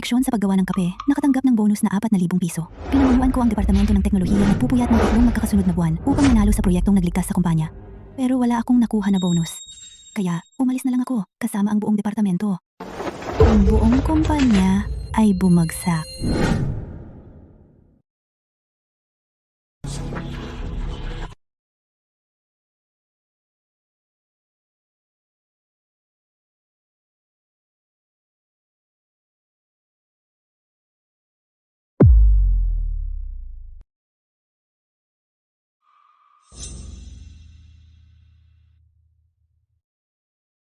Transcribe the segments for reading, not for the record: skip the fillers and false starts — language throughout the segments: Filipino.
koneksyon sa paggawa ng kape, nakatanggap ng bonus na 4,000 piso. Pinamumuan ko ang Departamento ng Teknolohiya na nagpupuyat ng 3 magkakasunod na buwan upang manalo sa proyektong nagligtas sa kumpanya. Pero wala akong nakuha na bonus. Kaya umalis na lang ako kasama ang buong departamento. Ang buong kumpanya ay bumagsak.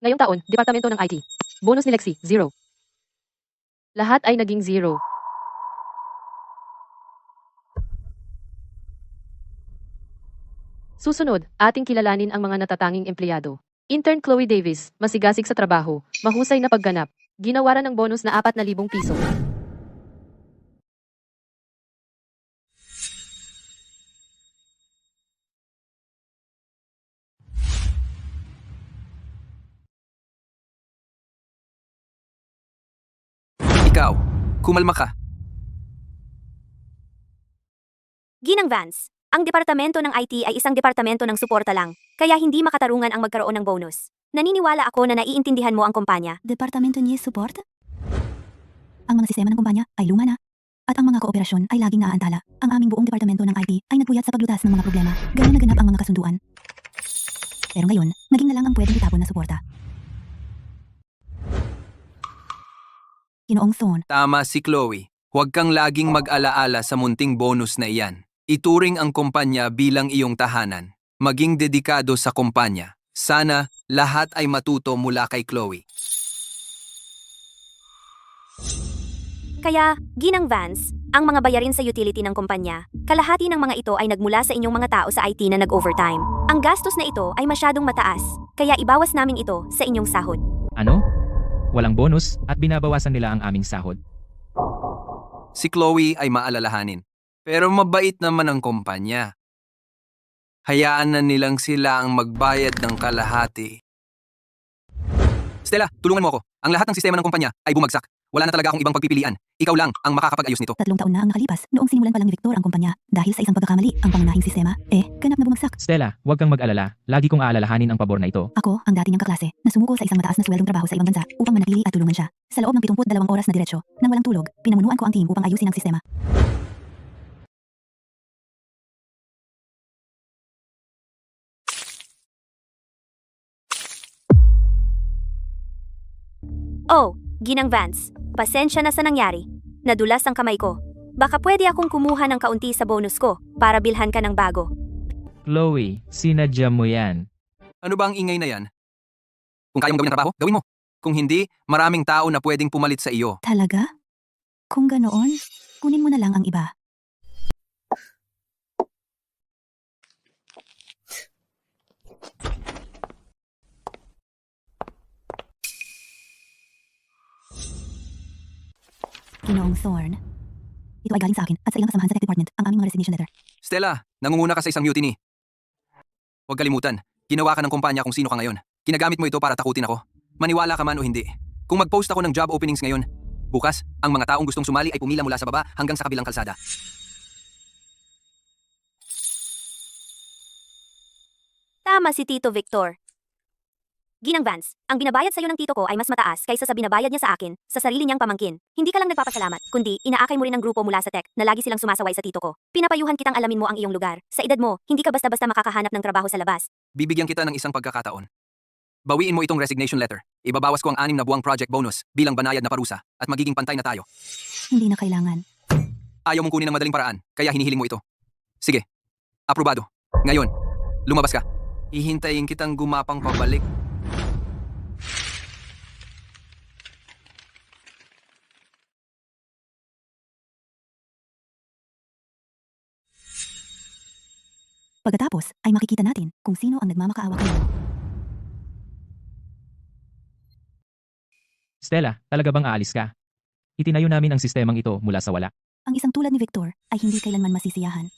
Ngayong taon, Departamento ng IT. Bonus ni Lexi, 0. Lahat ay naging 0. Susunod, ating kilalanin ang mga natatanging empleyado. Intern Chloe Davis, masigasig sa trabaho, mahusay na pagganap, ginawaran ng bonus na 4,000 piso. Ikaw, kumalma ka. Ginang Vance, ang departamento ng IT ay isang departamento ng suporta lang, kaya hindi makatarungan ang magkaroon ng bonus. Naniniwala ako na naiintindihan mo ang kumpanya. Departamento niya support? Ang mga sistema ng kumpanya ay luma na. At ang mga kooperasyon ay laging naaantala. Ang aming buong departamento ng IT ay nagpuyat sa paglutas ng mga problema. Gano'n naganap ang mga kasunduan. Pero ngayon, naging na lang ang pwedeng itapon na suporta. Ginoong Thorne, Tama si Chloe. Huwag kang laging mag-alaala sa munting bonus na iyan. Ituring ang kumpanya bilang iyong tahanan. Maging dedikado sa kumpanya. Sana lahat ay matuto mula kay Chloe. Kaya, Ginang Vance, ang mga bayarin sa utility ng kumpanya, kalahati ng mga ito ay nagmula sa inyong mga tao sa IT na nag-overtime. Ang gastos na ito ay masyadong mataas, kaya ibawas namin ito sa inyong sahod. Ano? Walang bonus at binabawasan nila ang aming sahod. Si Chloe ay maalalahanin. Pero mabait naman ang kumpanya. Hayaan na nilang sila ang magbayad ng kalahati. Stella, tulungan mo ako. Ang lahat ng sistema ng kumpanya ay bumagsak. Wala na talaga akong ibang pagpipilian. Ikaw lang ang makakapag-ayos nito. 3 taon na ang nakalipas noong simulan pa lang ni Victor ang kumpanya. Dahil sa isang pagkakamali, ang pangunahing sistema, ganap na bumagsak. Stella, huwag kang mag-alala. Lagi kong aalalahanin ang pabor na ito. Ako, ang dati niyang kaklase, na sumuko sa isang mataas na sweldong trabaho sa ibang bansa upang manatili at tulungan siya. Sa loob ng 72 oras na diretsyo, nang walang tulog, pinamunuan ko ang team upang ayusin ang sistema. Oh, Ginang Vance, pasensya na sa nangyari. Nadulas ang kamay ko. Baka pwede akong kumuha ng kaunti sa bonus ko para bilhan ka ng bago. Chloe, sinadya mo yan. Ano ba ang ingay na yan? Kung kaya mong gawin ang trabaho, gawin mo. Kung hindi, maraming tao na pwedeng pumalit sa iyo. Talaga? Kung ganoon, kunin mo na lang ang iba. Ginoong Thorne, ito ay galing sa akin at sa ilang kasamahan sa tech department ang aming mga resignation letter. Stella, nangunguna ka sa isang mutiny. Huwag kalimutan, ginawa ka ng kumpanya kung sino ka ngayon. Ginagamit mo ito para takutin ako. Maniwala ka man o hindi. Kung mag-post ako ng job openings ngayon, bukas, ang mga taong gustong sumali ay pumila mula sa baba hanggang sa kabilang kalsada. Tama si Tito Victor. Ginang Vance, ang binabayad sa'yo ng tito ko ay mas mataas kaysa sa binabayad niya sa akin, sa sarili niyang pamangkin. Hindi ka lang nagpapasalamat, kundi inaakay mo rin ang grupo mula sa tech na lagi silang sumasaway sa tito ko. Pinapayuhan kitang alamin mo ang iyong lugar. Sa edad mo, hindi ka basta-basta makakahanap ng trabaho sa labas. Bibigyan kita ng isang pagkakataon. Bawiin mo itong resignation letter. Ibabawas ko ang 6 na buwang project bonus bilang banayad na parusa at magiging pantay na tayo. Hindi na kailangan. Ayaw mong kunin ng madaling paraan, kaya hinihiling mo ito. Sige, aprobado. Ngayon, lumabas ka. Hihintayin kitang gumapang pabalik. Pagkatapos ay makikita natin kung sino ang nagmamakaawa kayo. Stella, talaga bang aalis ka? Itinayo namin ang sistemang ito mula sa wala. Ang isang tulad ni Victor ay hindi kailanman masisiyahan.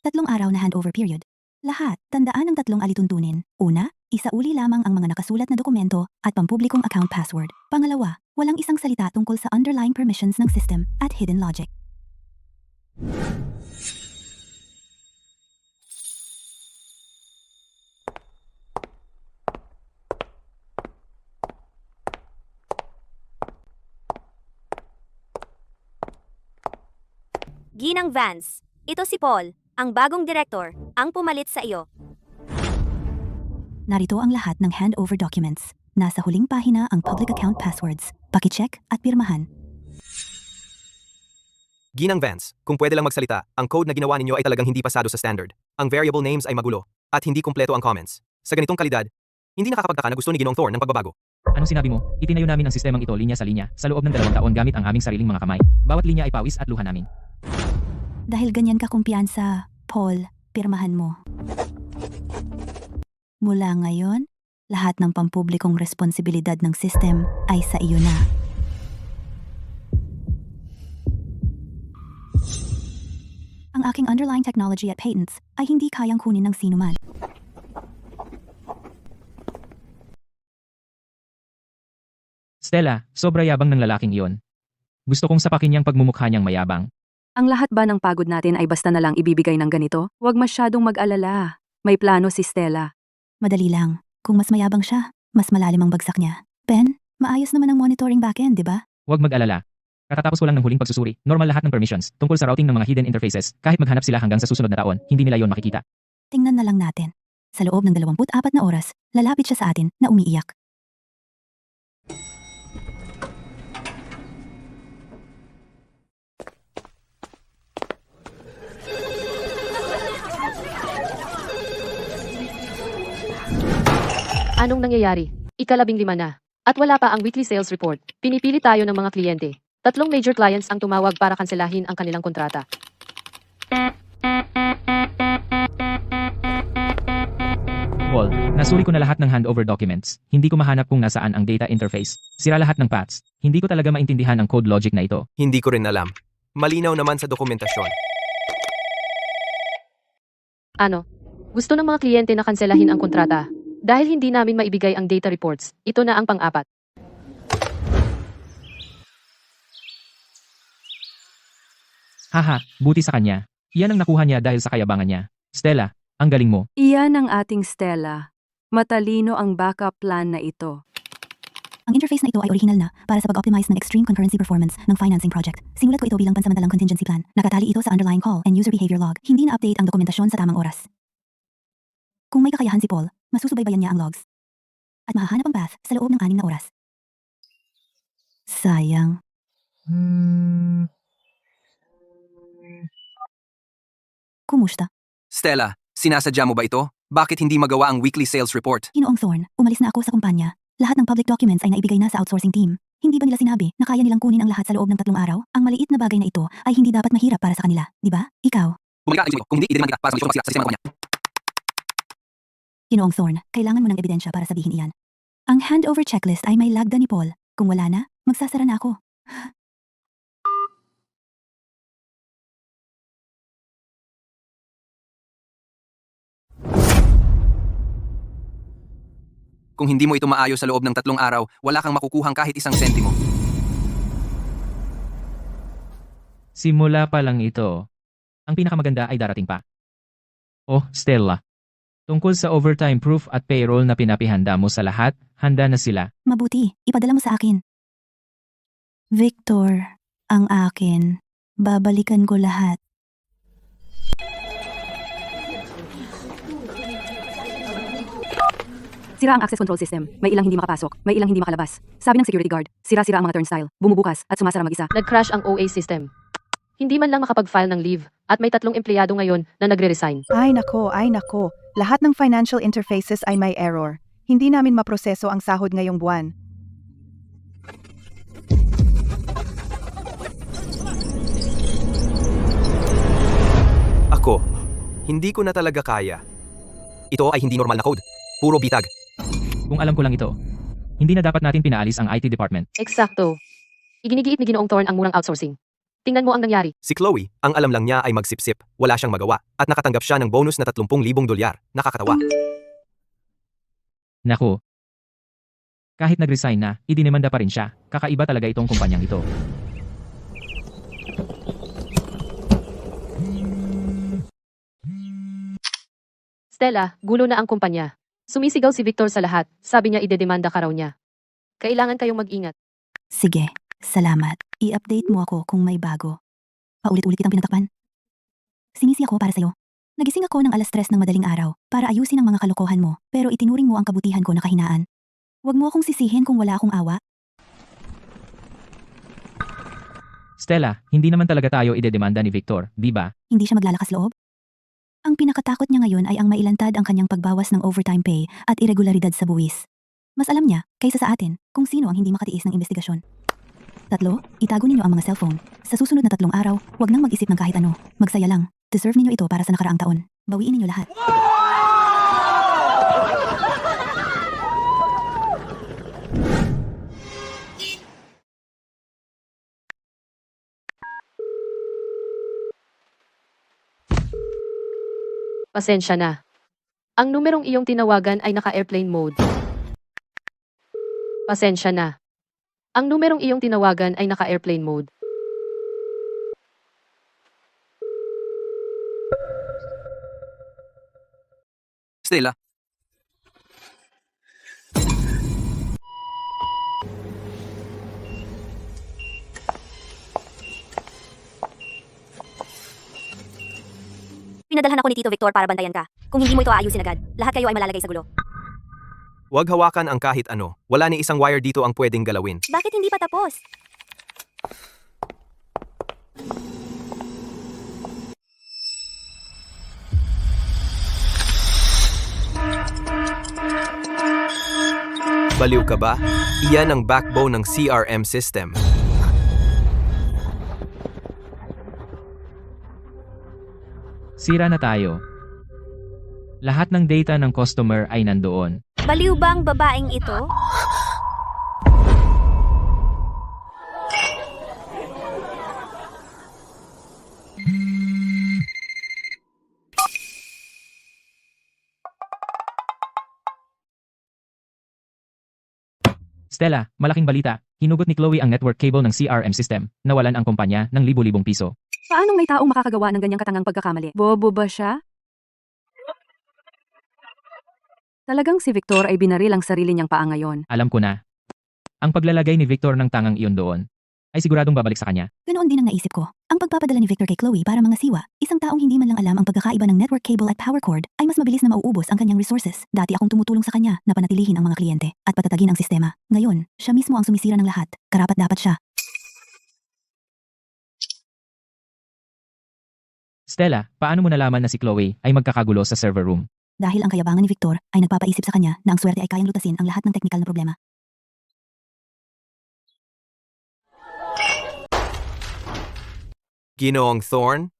3 araw na handover period. Lahat, tandaan ang 3 alituntunin. Una, Isauli lamang ang mga nakasulat na dokumento at pampublikong account password. Pangalawa, walang isang salita tungkol sa underlying permissions ng system at hidden logic. Ginang Vance, ito si Paul, ang bagong director, ang pumalit sa iyo. Narito ang lahat ng handover documents. Nasa huling pahina ang public account passwords. Pakicheck at pirmahan. Ginang Vance, kung pwede lang magsalita, ang code na ginawa ninyo ay talagang hindi pasado sa standard. Ang variable names ay magulo, at hindi kumpleto ang comments. Sa ganitong kalidad, hindi nakakapagtaka na gusto ni Ginoong Thorne ng pagbabago. Anong sinabi mo? Itinayo namin ang sistemang ito linya sa linya sa loob ng 2 taon gamit ang aming sariling mga kamay. Bawat linya ay pawis at luha namin. Dahil ganyan ka kumpiyansa, Paul, pirmahan mo. Mula ngayon, lahat ng pampublikong responsibilidad ng system ay sa iyo na. Ang aking underlying technology at patents ay hindi kayang kunin ng sinuman. Stella, sobra yabang ng lalaking iyon. Gusto kong sapakin niyang pagmumukha niyang mayabang. Ang lahat ba ng pagod natin ay basta na lang ibibigay ng ganito? Huwag masyadong mag-alala. May plano si Stella. Madali lang. Kung mas mayabang siya, mas malalim ang bagsak niya. Ben, maayos naman ang monitoring backend, di ba? Huwag mag-alala. Katatapos ko lang ng huling pagsusuri, normal lahat ng permissions tungkol sa routing ng mga hidden interfaces. Kahit maghanap sila hanggang sa susunod na taon, hindi nila yon makikita. Tingnan na lang natin. Sa loob ng 24 na oras, lalapit siya sa atin na umiiyak. Anong nangyayari? Ika-15 na. At wala pa ang weekly sales report. Pinipili tayo ng mga kliyente. 3 major clients ang tumawag para kanselahin ang kanilang kontrata. Paul, nasuri ko na lahat ng handover documents. Hindi ko mahanap kung nasaan ang data interface. Sira lahat ng paths. Hindi ko talaga maintindihan ang code logic na ito. Hindi ko rin alam. Malinaw naman sa dokumentasyon. Ano? Gusto ng mga kliyente na kanselahin ang kontrata. Dahil hindi namin maibigay ang data reports, ito na ang pang-4. Haha, buti sa kanya. Iyan ang nakuha niya dahil sa kayabangan niya. Stella, ang galing mo. Iyan ang ating Stella. Matalino ang backup plan na ito. Ang interface na ito ay original na para sa pag-optimize ng extreme concurrency performance ng financing project. Sinulat ko ito bilang pansamantalang contingency plan. Nakatali ito sa underlying call and user behavior log. Hindi na-update ang dokumentasyon sa tamang oras. Kung may kakayahan si Paul, masusubaybayan niya ang logs. At mahahanap ang path sa loob ng 6 na oras. Sayang. Kumusta? Stella, sinasadya mo ba ito? Bakit hindi magawa ang weekly sales report? Ginoong Thorne, umalis na ako sa kumpanya. Lahat ng public documents ay naibigay na sa outsourcing team. Hindi ba nila sinabi na kaya nilang kunin ang lahat sa loob ng 3 araw? Ang maliit na bagay na ito ay hindi dapat mahirap para sa kanila, di ba? Ikaw, Bumalik ka, kung hindi, ididiman kita para sa magsira sa sistema niya. Ginoong Thorne, kailangan mo ng ebidensya para sabihin iyan. Ang handover checklist ay may lagda ni Paul. Kung wala na, magsasara na ako. Kung hindi mo ito maayos sa loob ng 3 araw, wala kang makukuhang kahit isang sentimo. Simula pa lang ito. Ang pinakamaganda ay darating pa. Oh, Stella. Tungkol sa overtime proof at payroll na pinapihanda mo sa lahat, handa na sila. Mabuti, ipadala mo sa akin. Victor, ang akin. Babalikan ko lahat. Sira ang access control system. May ilang hindi makapasok. May ilang hindi makalabas. Sabi ng security guard, sira-sira ang mga turnstile. Bumubukas at sumasara mag-isa. Nag-crash ang OA system. Hindi man lang makapag-file ng leave at may 3 empleyado ngayon na nagre-resign. Ay nako, ay nako. Lahat ng financial interfaces ay may error. Hindi namin maproseso ang sahod ngayong buwan. Ako, hindi ko na talaga kaya. Ito ay hindi normal na code. Puro bitag. Kung alam ko lang ito, hindi na dapat natin pinaalis ang IT department. Eksakto. Iginigiit ni Ginoong Thorne ang murang outsourcing. Tingnan mo ang nangyari. Si Chloe, ang alam lang niya ay magsipsip, wala siyang magawa, at nakatanggap siya ng bonus na $30,000. Nakakatawa. Naku. Kahit nag-resign na, idinimanda pa rin siya. Kakaiba talaga itong kumpanyang ito. Stella, gulo na ang kumpanya. Sumisigaw si Victor sa lahat, sabi niya idedemanda ka raw niya. Kailangan kayong mag-ingat. Sige, salamat. I-update mo ako kung may bago. Paulit-ulit kitang pinatakpan. Sinisi ako para sa'yo. Nagising ako ng alas 3 ng madaling araw para ayusin ang mga kalokohan mo, pero itinuring mo ang kabutihan ko na kahinaan. Huwag mo akong sisihin kung wala akong awa. Stella, hindi naman talaga tayo idedemanda ni Victor, di ba? Hindi siya maglalakas loob? Ang pinakatakot niya ngayon ay ang mailantad ang kanyang pagbawas ng overtime pay at irregularidad sa buwis. Mas alam niya, kaysa sa atin, kung sino ang hindi makatiis ng investigasyon. 3, itago ninyo ang mga cellphone. Sa susunod na 3 araw, huwag nang mag-isip ng kahit ano. Magsaya lang. Deserve ninyo ito para sa nakaraang taon. Bawiin ninyo lahat. Pasensya na. Ang numerong iyong tinawagan ay naka-airplane mode. Pasensya na. Ang numerong iyong tinawagan ay naka-airplane mode. Stella, Pinadalhan ako ni Tito Victor para bantayan ka. Kung hindi mo ito aayusin agad, lahat kayo ay malalagay sa gulo. huwag hawakan ang kahit ano. Wala ni isang wire dito ang pwedeng galawin. Bakit hindi pa tapos? Baliw ka ba? Iyan ang backbone ng CRM system. Sira na tayo. Lahat ng data ng customer ay nandoon. Baliw ba ang babaeng ito? Stella, malaking balita. Hinugot ni Chloe ang network cable ng CRM system. Nawalan ang kumpanya ng libo-libong piso. Paanong may taong makakagawa ng ganyang katangang pagkakamali? Bobo ba siya? Talagang si Victor ay binaril ang sarili niyang paa ngayon. Alam ko na. Ang paglalagay ni Victor ng tangang iyon doon ay siguradong babalik sa kanya. Ganoon din ang naisip ko. Ang pagpapadala ni Victor kay Chloe para mga siwa, isang taong hindi man lang alam ang pagkakaiba ng network cable at power cord, ay mas mabilis na mauubos ang kanyang resources. Dati akong tumutulong sa kanya na panatilihin ang mga kliyente at patatagin ang sistema. Ngayon, siya mismo ang sumisira ng lahat. Karapat dapat siya. Stella, paano mo nalaman na si Chloe ay magkakagulo sa server room? Dahil ang kayabangan ni Victor ay nagpapaisip sa kanya na ang swerte ay kayang lutasin ang lahat ng teknikal na problema. Ginoong Thorn,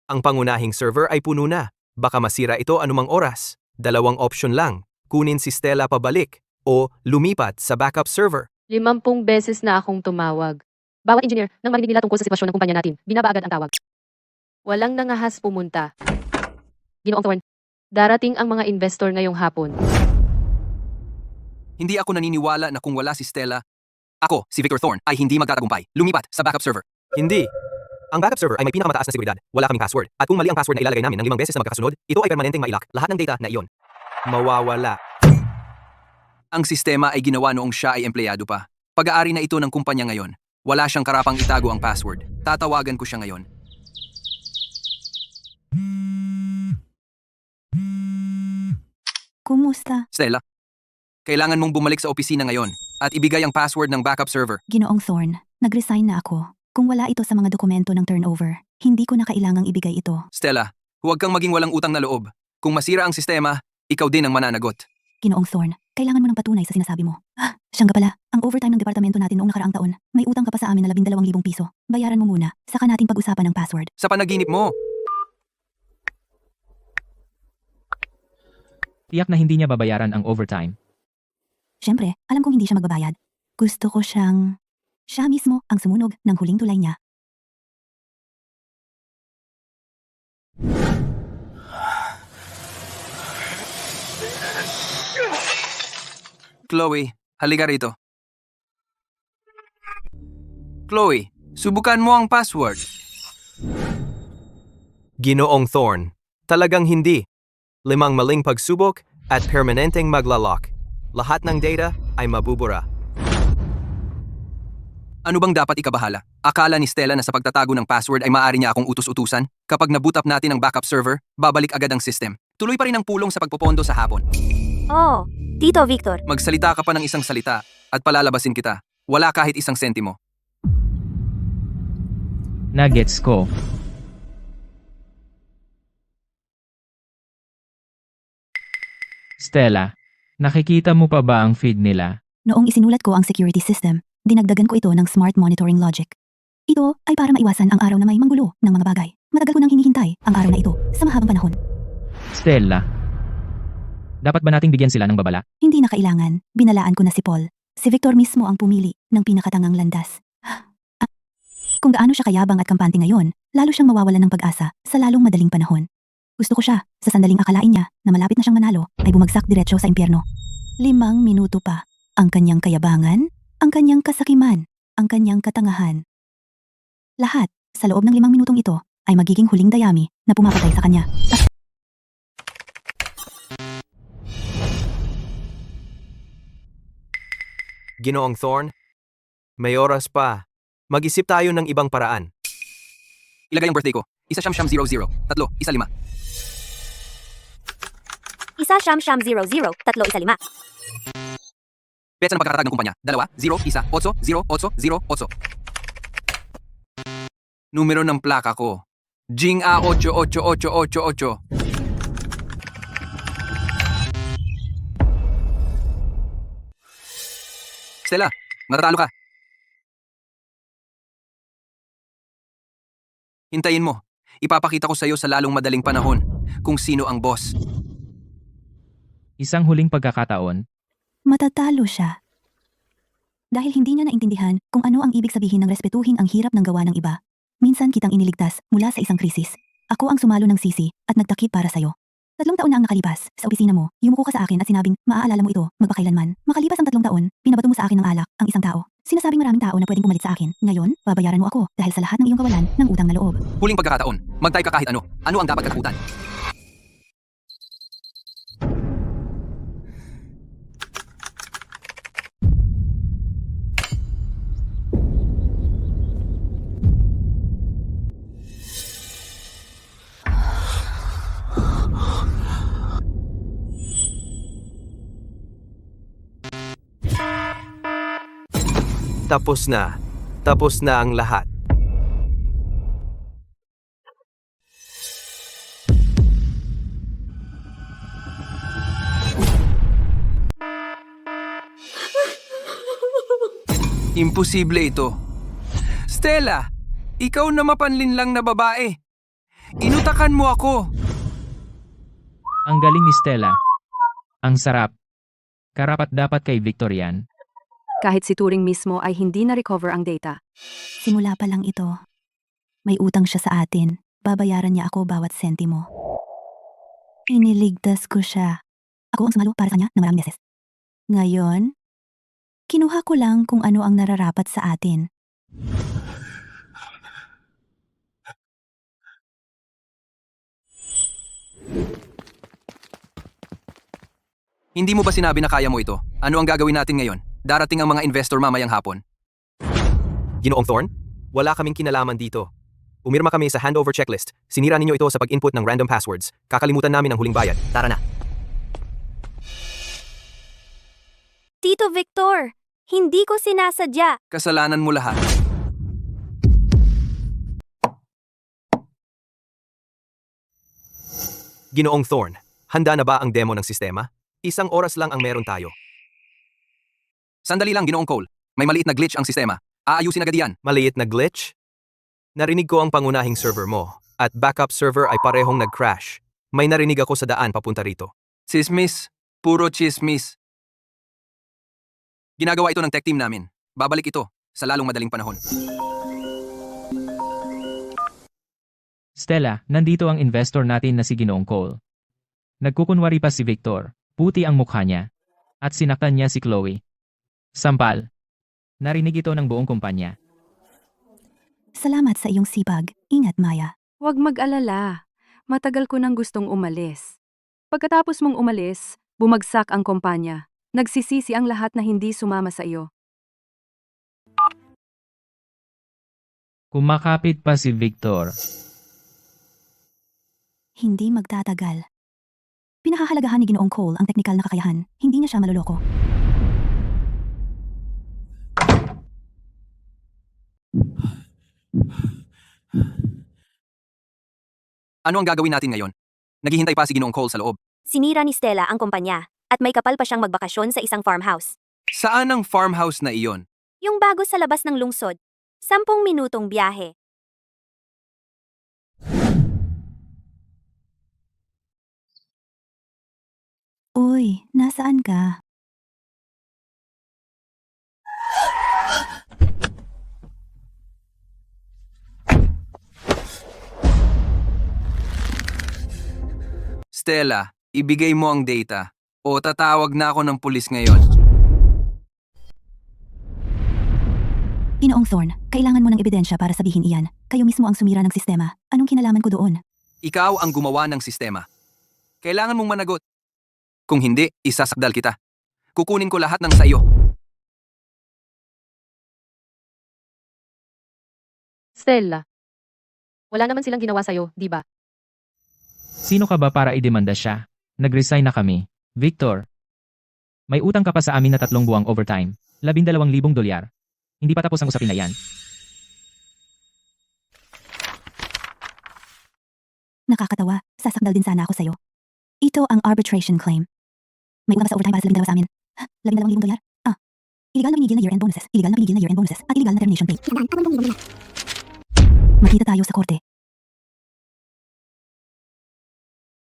ang pangunahing server ay puno na. Baka masira ito anumang oras. 2 option lang. Kunin si Stella pabalik o lumipat sa backup server. 50 beses na akong tumawag. Bawat engineer, nang marinig nila tungkol sa sitwasyon ng kumpanya natin, binaba agad ang tawag. Walang nangahas pumunta. Ginoong Thorn, darating ang mga investor ngayong hapon. Hindi ako naniniwala na kung wala si Stella, ako, si Victor Thorn, ay hindi magtatagumpay. Lumipat sa backup server. Hindi. Ang backup server ay may pinakamataas na seguridad. Wala kaming password. At kung mali ang password na ilalagay namin ng 5 beses na magkakasunod, ito ay permanenteng mailak. Lahat ng data na iyon. Mawawala. Ang sistema ay ginawa noong siya ay empleyado pa. Pag-aari na ito ng kumpanya ngayon. Wala siyang karapang itago ang password. Tatawagan ko siya ngayon. Kumusta? Stella, kailangan mong bumalik sa opisina ngayon at ibigay ang password ng backup server. Ginoong Thorn, nag-resign na ako. Kung wala ito sa mga dokumento ng turnover, hindi ko na kailangang ibigay ito. Stella, huwag kang maging walang utang na loob. Kung masira ang sistema, ikaw din ang mananagot. Ginoong Thorn, kailangan mo ng patunay sa sinasabi mo. Siyang nga pala, ang overtime ng departamento natin noong nakaraang taon, may utang ka pa sa amin na 12,000 piso. Bayaran mo muna, saka natin pag-usapan ng password. Sa panaginip mo, Tiyak na hindi niya babayaran ang overtime. Siyempre, alam kong hindi siya magbabayad. Gusto ko siyang... Siya mismo ang sumunog ng huling tulay niya. Chloe, halika rito. Chloe, subukan mo ang password. Ginoong Thorn, talagang hindi. 5 maling pagsubok at permanenteng maglalok. Lahat ng data ay mabubura. Ano bang dapat ikabahala? Akala ni Stella na sa pagtatago ng password ay maaari niya akong utus-utusan? Kapag naboot up natin ang backup server, babalik agad ang system. Tuloy pa rin ang pulong sa pagpopondo sa hapon. Oh, Tito Victor. Magsalita ka pa ng isang salita at palalabasin kita. Wala kahit isang sentimo. Nuggets ko. Stella, nakikita mo pa ba ang feed nila? Noong isinulat ko ang security system, dinagdagan ko ito ng smart monitoring logic. Ito ay para maiwasan ang araw na may manggulo ng mga bagay. Matagal ko nang hinihintay ang araw na ito sa mahabang panahon. Stella, dapat ba nating bigyan sila ng babala? Hindi na kailangan, binalaan ko na si Paul. Si Victor mismo ang pumili ng pinakatangang landas. Kung gaano siya kayabang at kampante ngayon, lalo siyang mawawalan ng pag-asa sa lalong madaling panahon. Gusto ko siya, sa sandaling akalain niya na malapit na siyang manalo, ay bumagsak diretso sa impyerno. 5 minuto pa. Ang kanyang kayabangan, ang kanyang kasakiman, ang kanyang katangahan. Lahat, sa loob ng 5 minutong ito, ay magiging huling dayami na pumapatay sa kanya. Ginoong Thorn, may oras pa. Mag-isip tayo ng ibang paraan. Ilagay ang birthday ko. 10000, 3 15. Isa siyam siyam 00, 315. Petsa ng pagkakatatag ng kumpanya. 2, 0, 1, 8, 0, 8, 0, 8. Numero ng plaka ko. Jing A 888888. Stella, matatalo ka. Hintayin mo. Ipapakita ko sa iyo sa lalong madaling panahon kung sino ang boss. Isang huling pagkakataon. Matatalo siya. Dahil hindi niya naintindihan kung ano ang ibig sabihin ng respetuhin ang hirap ng gawa ng iba. Minsan kitang iniligtas mula sa isang krisis. Ako ang sumalo ng sisi at nagtakip para sa'yo. 3 taon na ang nakalipas. Sa opisina mo, yumuko ka sa akin at sinabing, maaalala mo ito, magpakailanman. Makalipas ang 3 taon, pinabato mo sa akin ng alak ang isang tao. Sinasabing maraming tao na pwedeng pumalit sa akin. Ngayon, babayaran mo ako dahil sa lahat ng iyong kawalan ng utang na loob. Huling pagkakataon. Mag-type ka kahit ano. Ano ang dapat katakutan? Tapos na. Tapos na ang lahat. Imposible ito. Stella, ikaw na mapanlinlang na babae. Inutakan mo ako. Ang galing ni Stella. Ang sarap. Karapat dapat kay Victor yan. Kahit si Turing mismo ay hindi na-recover ang data. Simula pa lang ito. May utang siya sa atin. Babayaran niya ako bawat sentimo. Iniligtas ko siya. Ako ang sumalo para sa kanya na maraming beses. Ngayon, kinuha ko lang kung ano ang nararapat sa atin. Hindi mo ba sinabi na kaya mo ito? Ano ang gagawin natin ngayon? Darating ang mga investor mamayang hapon. Ginoong Thorn, wala kaming kinalaman dito. Umirma kami sa handover checklist. Sinira ninyo ito sa pag-input ng random passwords. Kakalimutan namin ang huling bayad. Tara na. Tito Victor, hindi ko sinasadya. Kasalanan mo lahat. Ginoong Thorn, handa na ba ang demo ng sistema? 1 oras lang ang meron tayo. Sandali lang, Ginoong Cole. May maliit na glitch ang sistema. Aayusin agad yan. Maliit na glitch? Narinig ko ang pangunahing server mo at backup server ay parehong nag-crash. May narinig ako sa daan papunta rito. Chismis. Puro chismis. Ginagawa ito ng tech team namin. Babalik ito sa lalong madaling panahon. Stella, nandito ang investor natin na si Ginoong Cole. Nagkukunwari pa si Victor. Puti ang mukha niya. At sinaktan niya si Chloe. Sampal. Narinig ito ng buong kumpanya. Salamat sa iyong sipag. Ingat, Maya. Huwag mag-alala. Matagal ko nang gustong umalis. Pagkatapos mong umalis, bumagsak ang kumpanya. Nagsisisi ang lahat na hindi sumama sa iyo. Kumakapit pa si Victor. Hindi magtatagal. Pinahahalagahan ni Ginoong Cole ang teknikal na kakayahan. Hindi niya siya maloloko. Ano ang gagawin natin ngayon? Naghihintay pa si Ginoong Cole sa loob. Sinira ni Stella ang kumpanya at may kapal pa siyang magbakasyon sa isang farmhouse. Saan ang farmhouse na iyon? Yung bago sa labas ng lungsod. 10 minutong biyahe. Uy, nasaan ka? Stella, ibigay mo ang data. O tatawag na ako ng pulis ngayon. Ginoong Thorne, kailangan mo ng ebidensya para sabihin iyan. Kayo mismo ang sumira ng sistema. Anong kinalaman ko doon? Ikaw ang gumawa ng sistema. Kailangan mong managot. Kung hindi, isasakdal kita. Kukunin ko lahat ng sayo. Stella. Wala naman silang ginawa sa'yo, di ba? Sino ka ba para idemanda siya? Nag-resign na kami. Victor. May utang ka pa sa amin na 3 buwang overtime. $12,000. Hindi pa tapos ang usapin na yan. Nakakatawa, sasakdal din sana ako sa'yo. Ito ang arbitration claim. May utang ka sa overtime para sa $12,000 sa amin. $12,000? Illegal na binigil na year-end bonuses, illegal na binigil na year-end bonuses, at illegal na termination pay. Makita tayo sa korte.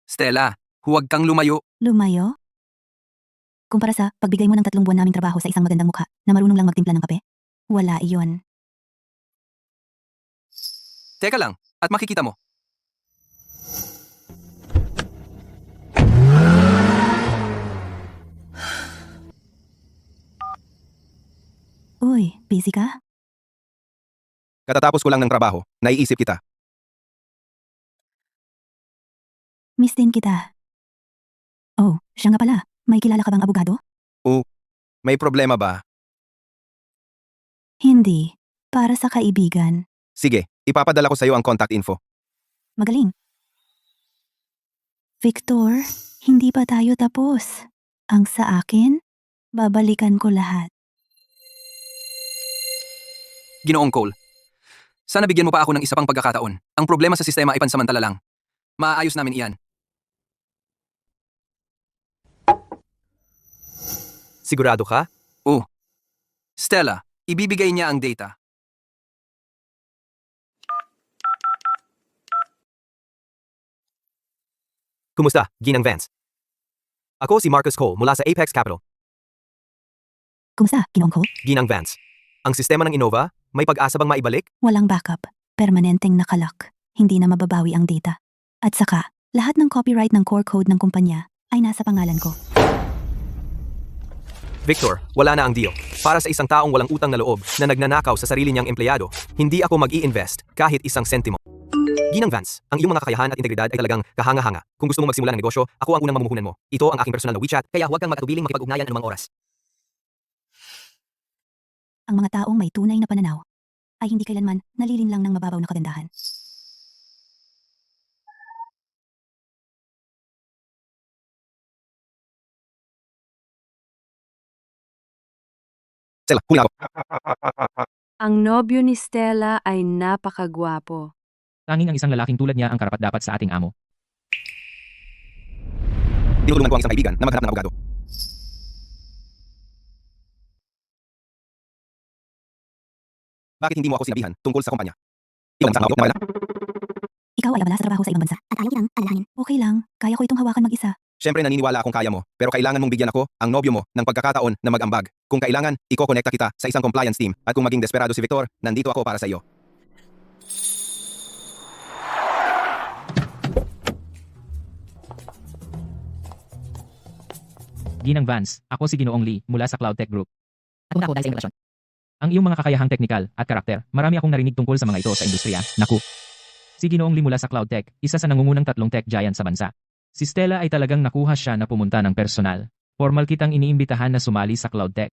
Stella, huwag kang lumayo. Lumayo? Kumpara sa pagbigay mo ng 3 buwan naming trabaho sa isang magandang mukha na marunong lang magtimpla ng kape? Wala iyon. Teka lang, at makikita mo. Uy, busy ka? Katatapos ko lang ng trabaho, naiisip kita. Miss din kita. Oh, siya nga pala. May kilala ka bang abogado? May problema ba? Hindi. Para sa kaibigan. Sige, ipapadala ko sa iyo ang contact info. Magaling. Victor, hindi pa tayo tapos. Ang sa akin, babalikan ko lahat. Ginoong Cole. Sana bigyan mo pa ako ng isa pang pagkakataon. Ang problema sa sistema ay pansamantala lang. Maaayos namin iyan. Sigurado ka? Stella, ibibigay niya ang data. Kumusta, Ginang Vance? Ako si Marcus Cole mula sa Apex Capital. Kumusta, Ginoong Cole? Ginang Vance. Ang sistema ng Innova, may pag-asa bang maibalik? Walang backup. Permanenteng nakalak. Hindi na mababawi ang data. At saka, lahat ng copyright ng core code ng kumpanya ay nasa pangalan ko. Victor, wala na ang deal. Para sa isang taong walang utang na loob na nagnanakaw sa sarili niyang empleyado, hindi ako mag-i-invest kahit isang sentimo. Ginang Vance, ang iyong mga kakayahan at integridad ay talagang kahanga-hanga. Kung gusto mong magsimula ng negosyo, ako ang unang mamumuhunan mo. Ito ang aking personal na WeChat, kaya huwag kang makatubiling makipag-ugnayan anumang oras. Ang mga taong may tunay na pananaw ay hindi kailanman nalilinlang ng mababaw na kagandahan. Stella, huli ako. Ang nobyo ni Stella ay napakagwapo. Tanging ang isang lalaking tulad niya ang karapat-dapat sa ating amo. Tinulungan ko ang isang kaibigan na maghanap ng abogado. Bakit hindi mo ako sinabihan tungkol sa kumpanya? Iwan sa awak na Ikaw ay abala sa trabaho sa ibang bansa. At ayaw kitang alalahanin. Okay lang, kaya ko itong hawakan mag-isa. Siyempre naniniwala akong kaya mo, pero kailangan mong bigyan ako, ang nobyo mo, ng pagkakataon na mag-ambag. Kung kailangan, iko-connecta kita sa isang compliance team. At kung maging desperado si Victor, nandito ako para sa iyo. Ginang Vance, ako si Ginoong Lee mula sa Cloud Tech Group. At kung ako dahil sa inovasyon. Ang iyong mga kakayahang teknikal at karakter, marami akong narinig tungkol sa mga ito sa industriya. Naku. Si Ginoong Lee mula sa Cloud Tech, isa sa nangungunang 3 tech giant sa bansa. Si Stella ay talagang nakuha siya na pumunta ng personal. Formal kitang iniimbitahan na sumali sa Cloud Tech.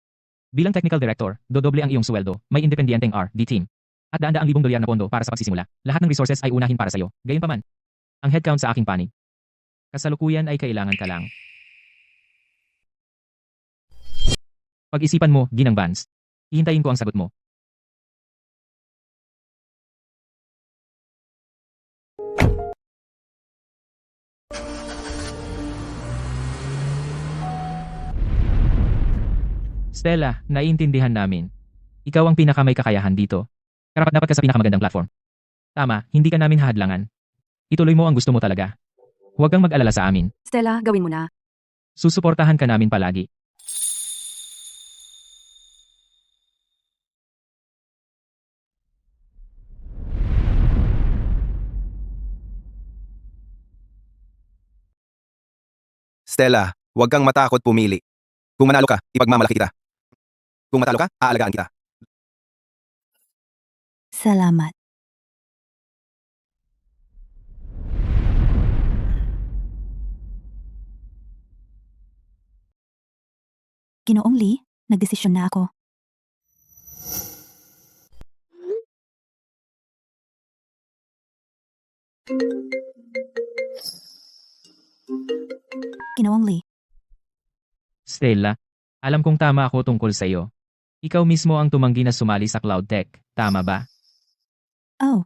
Bilang technical director, dodoble ang iyong sweldo, may independenteng R&D team. At daang libong dolyar na pondo para sa pagsisimula. Lahat ng resources ay unahin para sa iyo. Gayunpaman, ang headcount sa aking panig. Kasalukuyan ay kailangan ka lang. Pag-isipan mo, Ginang Vance. Hihintayin ko ang sagot mo. Stella, naiintindihan namin. Ikaw ang pinakamay kakayahan dito. Karapat-dapat ka sa pinakamagandang platform. Tama, hindi ka namin hahadlangan. Ituloy mo ang gusto mo talaga. Huwag kang mag-alala sa amin. Stella, gawin mo na. Susuportahan ka namin palagi. Stella, huwag kang matakot pumili. Kung manalo ka, ipagmamalaki kita. Kung matalo ka, aalagaan kita. Salamat. Ginoong Lee, nagdesisyon na ako. Ginoong Lee, Stella, alam kong tama ako tungkol sa iyo. Ikaw mismo ang tumanggi na sumali sa Cloud Tech, tama ba? oh.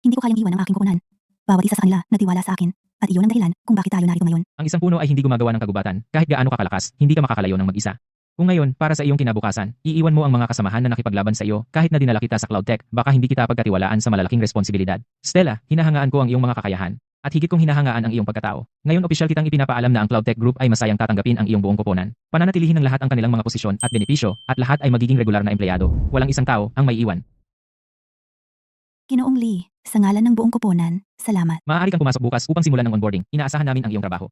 Hindi ko kayang iwan ang aking kupunan. Bawat isa sa kanila nagtiwala sa akin. At iyon ang dahilan kung bakit tayo narito ngayon. Ang isang puno ay hindi gumagawa ng kagubatan, kahit gaano ka kalakas, hindi ka makakalayo ng mag-isa. Kung ngayon, para sa iyong kinabukasan, iiwan mo ang mga kasamahan na nakipaglaban sa iyo, kahit na dinala kita sa Cloud Tech, baka hindi kita pagkatiwalaan sa malalaking responsibilidad. Stella, hinahangaan ko ang iyong mga kakayahan. At higit kong hinahangaan ang iyong pagkatao. Ngayon opisyal kitang ipinapaalam na ang Cloud Tech Group ay masayang tatanggapin ang iyong buong koponan. Pananatilihin ng lahat ang kanilang mga posisyon at benepisyo, at lahat ay magiging regular na empleyado. Walang isang tao ang may iwan. Ginoong Lee, sa ngalan ng buong koponan, salamat. Maaari kang pumasok bukas upang simulan ng onboarding. Inaasahan namin ang iyong trabaho.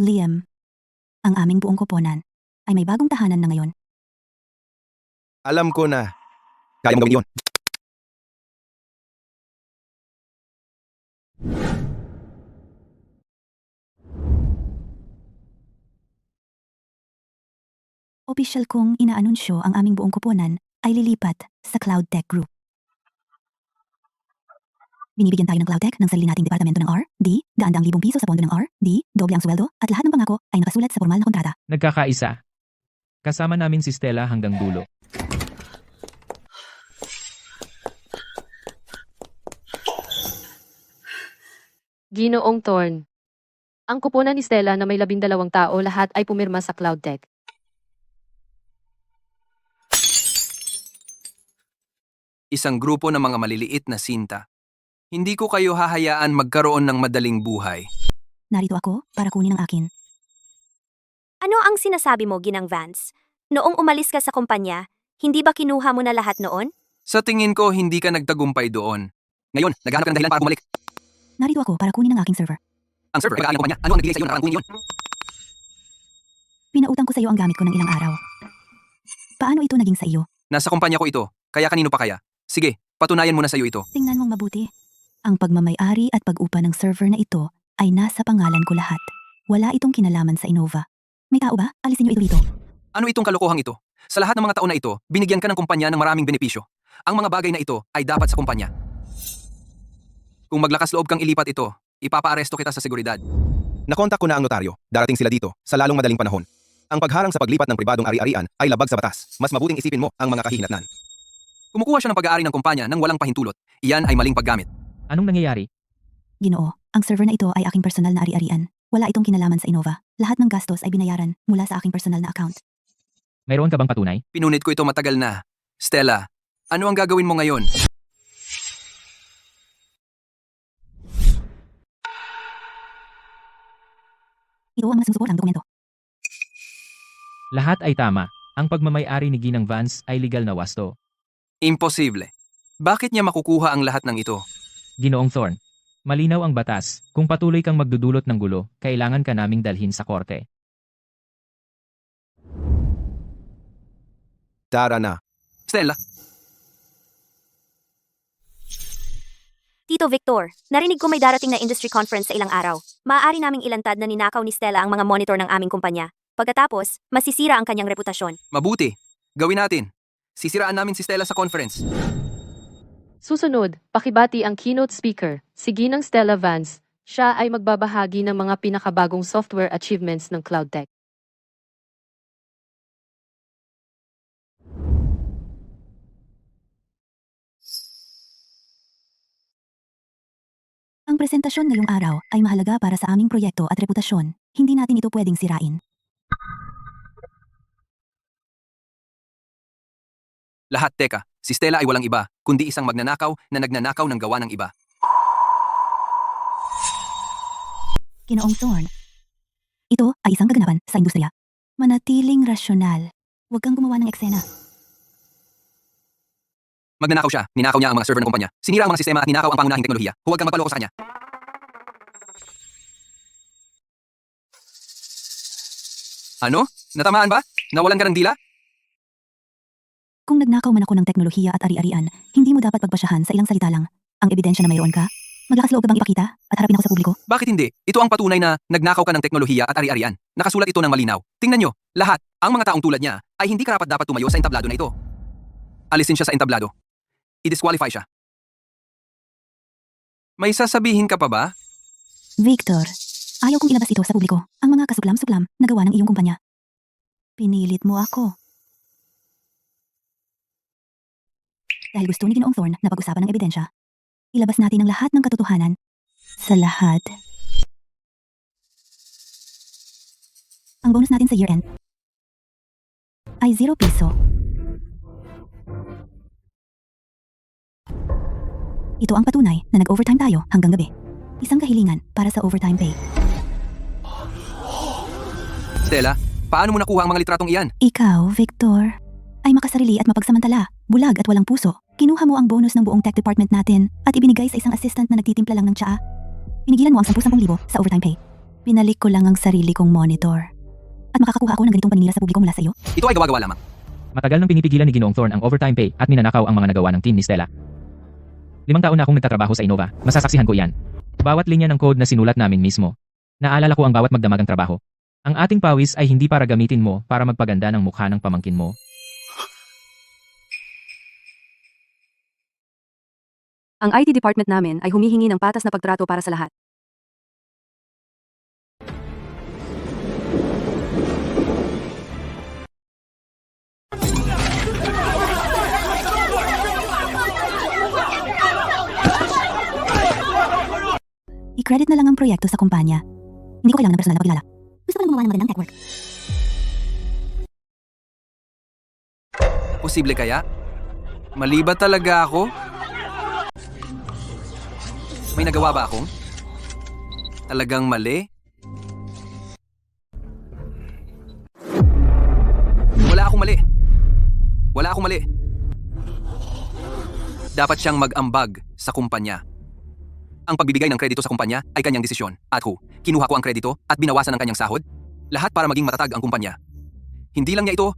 Liam, ang aming buong koponan ay may bagong tahanan na ngayon. Alam ko na. Kaya mong gawin yun. Opisyal kong inaanunsyo ang aming buong koponan ay lilipat sa Cloud Tech Group. Binibigyan tayo ng Cloud Tech ng sarili nating departamento ng R&D, daang libong piso sa pondo ng R&D, doble ang sweldo, at lahat ng pangako ay nakasulat sa formal na kontrata. Nagkakaisa. Kasama namin si Stella hanggang dulo. Ginoong Thorn. Ang kupunan ni Stella na may 12 tao lahat ay pumirma sa Cloud Tech. Isang grupo ng mga maliliit na sinta. Hindi ko kayo hahayaan magkaroon ng madaling buhay. Narito ako para kunin ang akin. Ano ang sinasabi mo, Ginang Vance? Noong umalis ka sa kumpanya, hindi ba kinuha mo na lahat noon? Sa tingin ko, hindi ka nagtagumpay doon. Ngayon, naghahanap ka ng dahilan para bumalik. Narito ako para kunin ang aking server. Ang server, pag-aaling ko kanya. Ano ang nagbigay sa iyo ng nakarang yun? Pinautang ko sa iyo ang gamit ko ng ilang araw. Paano ito naging sa iyo? Nasa kumpanya ko ito, kaya kanino pa kaya? Sige, patunayan mo na sa iyo ito. Tingnan mong mabuti. Ang pagmamay-ari at pag-upa ng server na ito ay nasa pangalan ko lahat. Wala itong kinalaman sa Innova. May tao ba? Alisin niyo ito rito. Ano itong kalokohang ito? Sa lahat ng mga taon na ito, binigyan ka ng kumpanya ng maraming benepisyo. Ang mga bagay na ito ay dapat sa kumpanya. Kung maglakas loob kang ilipat ito, ipapaaresto kita sa seguridad. Nakontak ko na ang notaryo. Darating sila dito sa lalong madaling panahon. Ang pagharang sa paglipat ng pribadong ari-arian ay labag sa batas. Mas mabuting isipin mo ang mga kahihinatnan. Kumukuha siya ng pag-aari ng kumpanya nang walang pahintulot. Iyan ay maling paggamit. Anong nangyayari? Ginoo, ang server na ito ay aking personal na ari-arian. Wala itong kinalaman sa Innova. Lahat ng gastos ay binayaran mula sa aking personal na account. Mayroon ka bang patunay? Pinunit ko ito matagal na. Stella, ano ang gagawin mo ngayon? Ito ang nasusuportang dokumento. Lahat ay tama. Ang pagmamay-ari ni Ginang Vance ay legal na wasto. Imposible. Bakit niya makukuha ang lahat ng ito? Ginoong Thorn, malinaw ang batas. Kung patuloy kang magdudulot ng gulo, kailangan ka naming dalhin sa korte. Tara na. Stella, Tito Victor, narinig ko may darating na industry conference sa ilang araw. Maaari naming ilantad na ninakaw ni Stella ang mga monitor ng aming kumpanya. Pagkatapos, masisira ang kanyang reputasyon. mabuti. Gawin natin. Sisiraan namin si Stella sa conference. Susunod, pakibati ang keynote speaker, si Ginang Stella Vance. Siya ay magbabahagi ng mga pinakabagong software achievements ng Cloud Tech. Ang presentasyon ngayong araw ay mahalaga para sa aming proyekto at reputasyon. Hindi natin ito pwedeng sirain. Lahat teka, si Stella ay walang iba, kundi isang magnanakaw na nagnanakaw ng gawa ng iba. Ginoong Thorn. Ito ay isang kaganapan sa industriya. Manatiling rasyonal. Huwag kang gumawa ng eksena. Magnanakaw siya, ninakaw niya ang mga server ng kumpanya. Sinira ang mga sistema at ninakaw ang pangunahing teknolohiya. Huwag kang magpaloko sa kanya. Ano? Natamaan ba? Nawalan ka ng dila? Kung nagnakaw man ako ng teknolohiya at ari-arian, hindi mo dapat pagpasyahan sa ilang salita lang. Ang ebidensya na mayroon ka? Maglakas loob ka bang ipakita at harapin ako sa publiko? Bakit hindi? Ito ang patunay na nagnakaw ka ng teknolohiya at ari-arian. Nakasulat ito ng malinaw. Tingnan nyo, lahat, ang mga taong tulad niya ay hindi karapat-dapat tumayo sa entablado na ito. Alisin siya sa entablado. I-disqualify siya. May sasabihin ka pa ba? Victor, ayaw kong ilabas ito sa publiko. Ang mga kasuklam-suklam na gawa ng iyong kumpanya. Pinilit mo ako. Dahil gusto ni Ginoong Thorn na pag-usapan ng ebidensya, ilabas natin ang lahat ng katotohanan sa lahat. Ang bonus natin sa year-end ay 0 piso. Ito ang patunay na nag-overtime tayo hanggang gabi. Isang kahilingan para sa overtime pay. Stella, paano mo nakuha ang mga litratong iyan? Ikaw, Victor, ay makasarili at mapagsamantala, bulag at walang puso. Kinuha mo ang bonus ng buong tech department natin at ibinigay sa isang assistant na nagtitimpla lang ng tsaa. Pinigilan mo ang 10,000 sa overtime pay. Pinalik ko lang ang sarili kong monitor. At makakakuha ako ng ganitong paninira sa publiko mula sa iyo? Ito ay gawa-gawa lamang. Matagal nang pinipigilan ni Ginoong Thorn ang overtime pay at ninanakaw ang mga nagawa ng team ni Stella. 5 taon na akong nagtatrabaho sa Innova, masasaksihan ko yan. Bawat linya ng code na sinulat namin mismo. Naalala ko ang bawat magdamagang trabaho. Ang ating pawis ay hindi para gamitin mo para magpaganda ng mukha ng pamangkin mo. Ang IT department namin ay humihingi ng patas na pagtrato para sa lahat. I-credit na lang ang proyekto sa kumpanya. Hindi ko kailangan ng personal na pagkilala. Gusto ko lang gumawa ng magandang tech work. Posible kaya? Mali ba talaga ako? May nagawa ba akong? Talagang mali? Wala akong mali. Wala akong mali. Dapat siyang mag-ambag sa kumpanya. Ang pagbibigay ng kredito sa kumpanya ay kanyang desisyon. At kinuha ko ang kredito at binawasan ang kanyang sahod. Lahat para maging matatag ang kumpanya. Hindi lang niya ito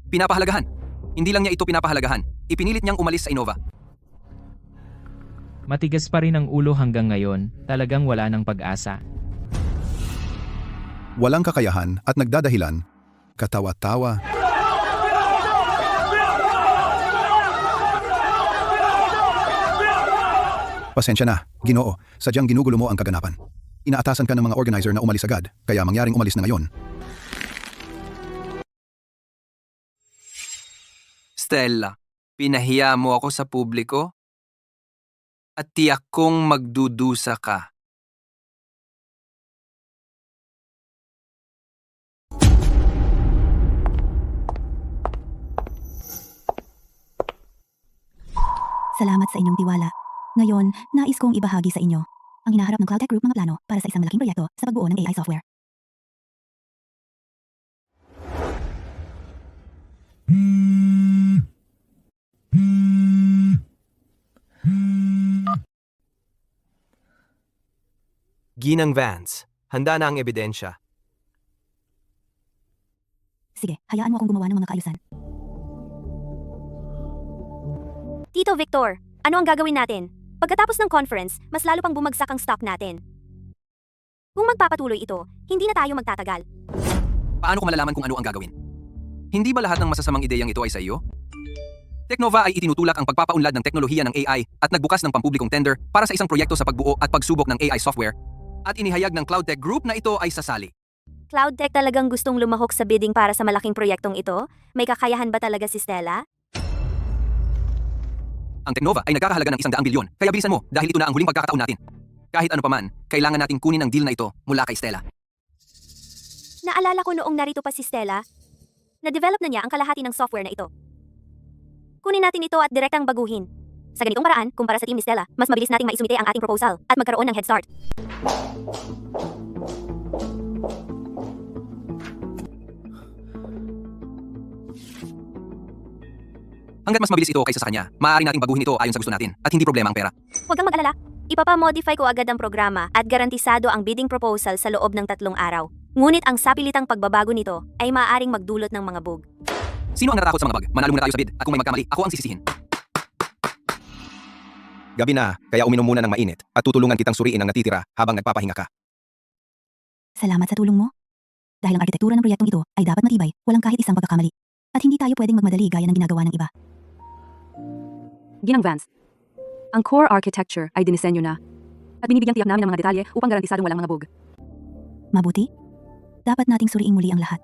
pinapahalagahan. Ipinilit niyang umalis sa Innova. Matigas pa rin ang ulo hanggang ngayon, talagang wala ng pag-asa. Walang kakayahan at nagdadahilan. Katawa-tawa. Pasensya na, Ginoo, sadyang ginugulo mo ang kaganapan. Inaatasan ka ng mga organizer na umalis agad, kaya mangyaring umalis na ngayon. Stella, pinahiya mo ako sa publiko? At tiyak kong magdudusa ka. Salamat sa inyong tiwala. Ngayon, nais kong ibahagi sa inyo ang hinaharap ng Cloud Tech Group mga plano para sa isang malaking proyekto sa pagbuo ng AI software. Ginang Vance, handa na ang ebidensya. Sige, hayaan mo akong gumawa ng mga kaayusan. Tito Victor, ano ang gagawin natin? Pagkatapos ng conference, mas lalo pang bumagsak ang stock natin. Kung magpapatuloy ito, hindi na tayo magtatagal. Paano ko malalaman kung ano ang gagawin? Hindi ba lahat ng masasamang ideyang ito ay sa iyo? Teknova ay itinutulak ang pagpapaunlad ng teknolohiya ng AI at nagbukas ng pampublikong tender para sa isang proyekto sa pagbuo at pagsubok ng AI software at inihayag ng CloudTech Group na ito ay sasali. CloudTech talagang gustong lumahok sa bidding para sa malaking proyektong ito? May kakayahan ba talaga si Stella? Ang Teknova ay nagkakahalaga ng 100 bilyon, kaya bilisan mo dahil ito na ang huling pagkakataon natin. Kahit ano paman, kailangan nating kunin ang deal na ito mula kay Stella. Naalala ko noong narito pa si Stella. Na-develop na niya ang kalahati ng software na ito. Kunin natin ito at direktang baguhin. Sa ganitong paraan, kumpara sa team ni Stella, mas mabilis nating maisumite ang ating proposal at magkaroon ng head start. Hanggat mas mabilis ito kaysa sa kanya, maaari nating baguhin ito ayon sa gusto natin at hindi problema ang pera. Huwag kang mag-alala. Ipapamodify ko agad ang programa at garantisado ang bidding proposal sa loob ng 3 araw. Ngunit ang sapilitang pagbabago nito ay maaaring magdulot ng mga bug. Sino ang natatakot sa mga bug? Manalo muna tayo sa bid at kung may magkamali, ako ang sisisihin. Gabi na, kaya uminom muna ng mainit at tutulungan kitang suriin ang natitira habang nagpapahinga ka. Salamat sa tulong mo. Dahil ang arkitektura ng proyektong ito ay dapat matibay, walang kahit isang pagkakamali. At hindi tayo pwedeng magmadali gaya ng ginagawa ng iba. Ginang Vance, ang core architecture ay dinisenyo na at binibigyan tiyak namin ng mga detalye upang garantisadong walang mga bug. Mabuti? Dapat nating suriing muli ang lahat.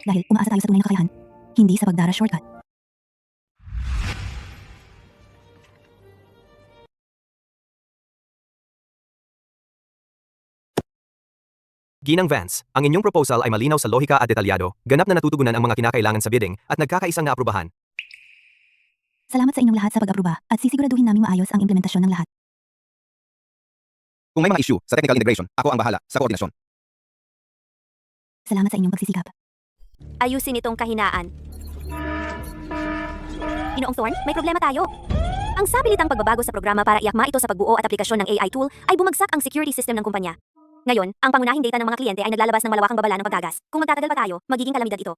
Dahil umaasa tayo sa tunay na kakayahan, hindi sa pagdara shortcut. Ginang Vance, ang inyong proposal ay malinaw sa lohika at detalyado, ganap na natutugunan ang mga kinakailangan sa bidding at nagkakaisang naaprubahan. Salamat sa inyong lahat sa pag-aproba at sisiguraduhin naming maayos ang implementasyon ng lahat. Kung may mga issue sa technical integration, ako ang bahala sa koordinasyon. Salamat sa inyong pagsisikap. Ayusin itong kahinaan. Ginoong Thorn, may problema tayo. Ang sapilitang pagbabago sa programa para iakma ito sa pagbuo at aplikasyon ng AI tool ay bumagsak ang security system ng kumpanya. Ngayon, ang pangunahing data ng mga kliyente ay naglalabas ng malawakang babala ng paggagas. Kung magtatagal pa tayo, magiging kalamidad ito.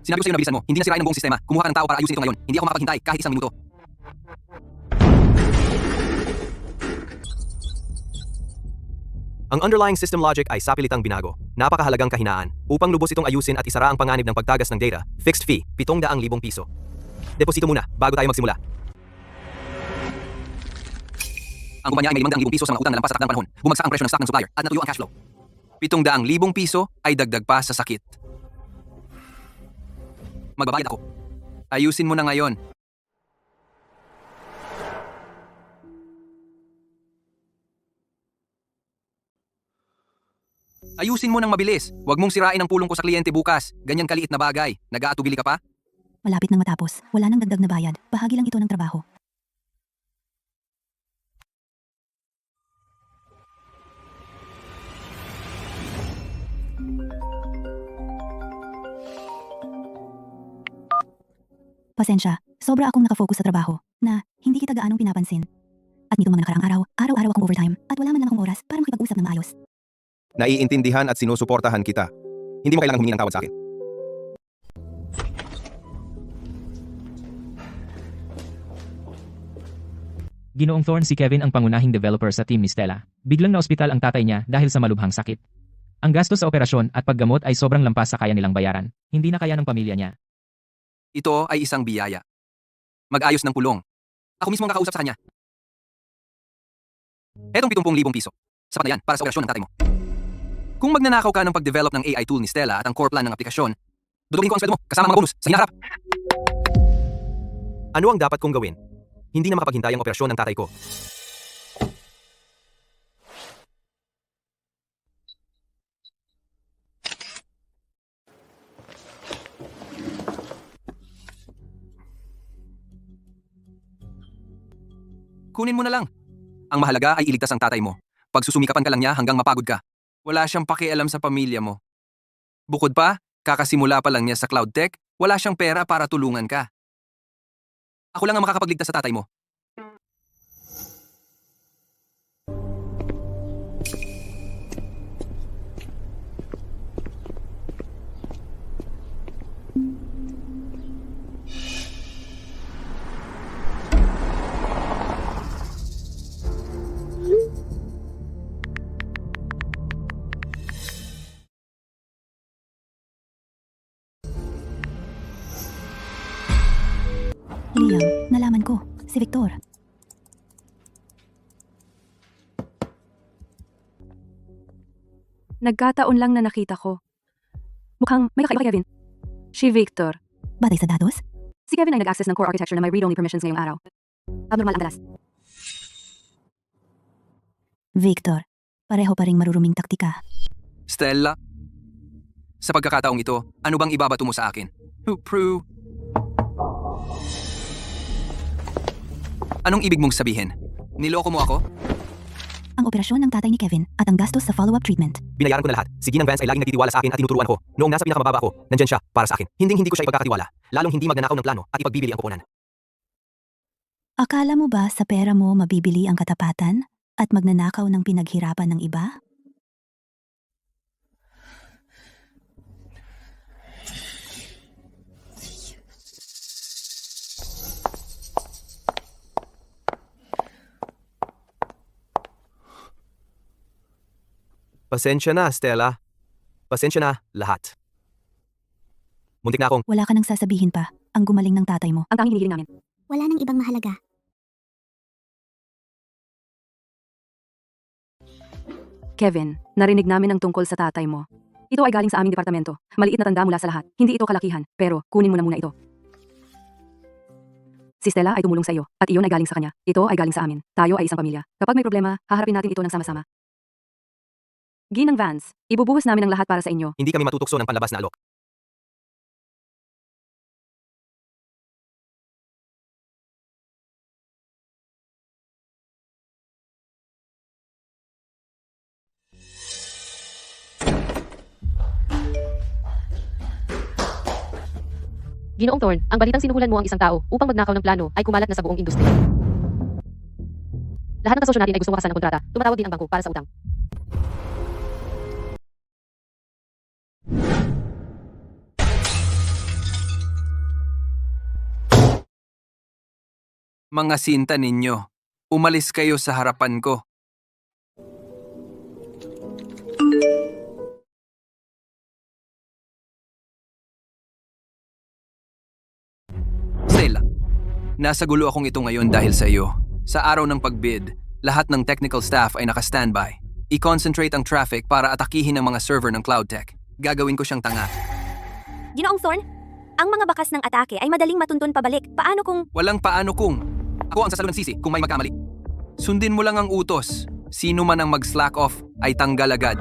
Sinabi ko sa'yo na bilisan mo, hindi na sirain ang buong sistema. Kumuha ka ng tao para ayusin ito ngayon. Hindi ako makapaghintay kahit 1 minuto. Ang underlying system logic ay sapilitang binago. Napakahalagang kahinaan. Upang lubos itong ayusin at isara ang panganib ng pagtagas ng data, fixed fee, 700,000 piso. Deposito muna, bago tayo magsimula. Ang kumpanya ay may 500,000 piso sa mga utang na lampas sa takdang panahon. Bumagsak ang presyo ng stock ng supplier at natuyo ang cash flow. 700,000 piso ay dagdag pa sa sakit. Magbabayad ako. Ayusin mo na ngayon. Ayusin mo nang mabilis. Huwag mong sirain ang pulong ko sa kliyente bukas. Ganyang kaliit na bagay. Nag-aatubili ka pa? Malapit nang matapos, wala nang dagdag na bayad. Bahagi lang ito ng trabaho. Pasensya, sobra akong nakafocus sa trabaho na hindi kita gaanong pinapansin. At nitong mga nakaraang araw, araw-araw akong overtime at wala man lang akong oras para makipag-usap ng maayos. Naiintindihan at sinusuportahan kita. Hindi mo kailangang humingi ng tawad sa akin. Ginoong Thorn, si Kevin ang pangunahing developer sa team ni Stella. Biglang na-ospital ang tatay niya dahil sa malubhang sakit. Ang gastos sa operasyon at paggamot ay sobrang lampas sa kaya nilang bayaran. Hindi na kaya ng pamilya niya. Ito ay isang biyaya. Mag-ayos ng pulong. Ako mismo ang kakausap sa kanya. Etong 70,000 piso. Sapat na yan para sa operasyon ng tatay mo. Kung magnanakaw ka ng pag-develop ng AI tool ni Stella at ang core plan ng aplikasyon, dudugin ko ang sweldo mo kasama ang mga bonus sa hinaharap. Ano ang dapat kong gawin? Hindi na makapaghintay ang operasyon ng tatay ko. Kunin mo na lang. Ang mahalaga ay iligtas ang tatay mo. Pagsusumikapan ka lang niya hanggang mapagod ka. Wala siyang pakialam sa pamilya mo. Bukod pa, kakasimula pa lang niya sa CloudTech, wala siyang pera para tulungan ka. Ako lang ang makakapagligtas sa tatay mo. Liam, nalaman ko. Si Victor. Nagkataon lang na nakita ko. Mukhang may kakaiba kay Kevin. Si Victor. Batay sa datos? Si Kevin ay nag-access ng core architecture na may read-only permissions ngayong araw. Abnormal ang dalas. Victor, pareho pa ring maruruming taktika. Stella? Sa pagkakataong ito, ano bang ibabato mo sa akin? Prue. Anong ibig mong sabihin? Niloko mo ako? Ang operasyon ng tatay ni Kevin at ang gastos sa follow-up treatment. Binayaran ko na lahat. Si Ginang Vance ay laging nagtitiwala sa akin at tinuturuan ako. Noong nasa pinakamababa ako, nandyan siya para sa akin. Hindi ko siya ipagkakatiwala. Lalong hindi magnanakaw ng plano at ipagbibili ang koponan. Akala mo ba sa pera mo mabibili ang katapatan at magnanakaw ng pinaghirapan ng iba? Pasensya na, Stella. Pasensya na, lahat. Muntik na akong Wala ka nang sasabihin pa. Ang gumaling ng tatay mo. Ang tanging hinihiling namin. Wala nang ibang mahalaga. Kevin, narinig namin ang tungkol sa tatay mo. Ito ay galing sa aming departamento. Maliit na tanda mula sa lahat. Hindi ito kalakihan, pero kunin mo na muna ito. Si Stella ay tumulong sa iyo, at iyon ay galing sa kanya. Ito ay galing sa amin. Tayo ay isang pamilya. Kapag may problema, haharapin natin ito ng sama-sama. Ginang Vance, ibubuhos namin ang lahat para sa inyo. hindi kami matutukso ng panlabas na alok. Ginoong Thorne, ang balitang sinuhulan mo ang isang tao upang magnakaw ng plano ay kumalat na sa buong industriya. Lahat ng kasosyo natin ay gustong wakasan ng kontrata. Tumatawag din ang bangko para sa utang. Mga sinta ninyo, umalis kayo sa harapan ko. Stella, nasa gulo akong ito ngayon dahil sa iyo. Sa araw ng pagbid, lahat ng technical staff ay naka-standby. I-concentrate ang traffic para atakihin ang mga server ng CloudTech. Gagawin ko siyang tanga. Ginoong Thorne, ang mga bakas ng atake ay madaling matuntun pabalik. Paano kung... Walang paano kung. Ako ang sasalo ng sisi kung may magkamali. Sundin mo lang ang utos. Sino man ang mag-slack off ay tanggal agad.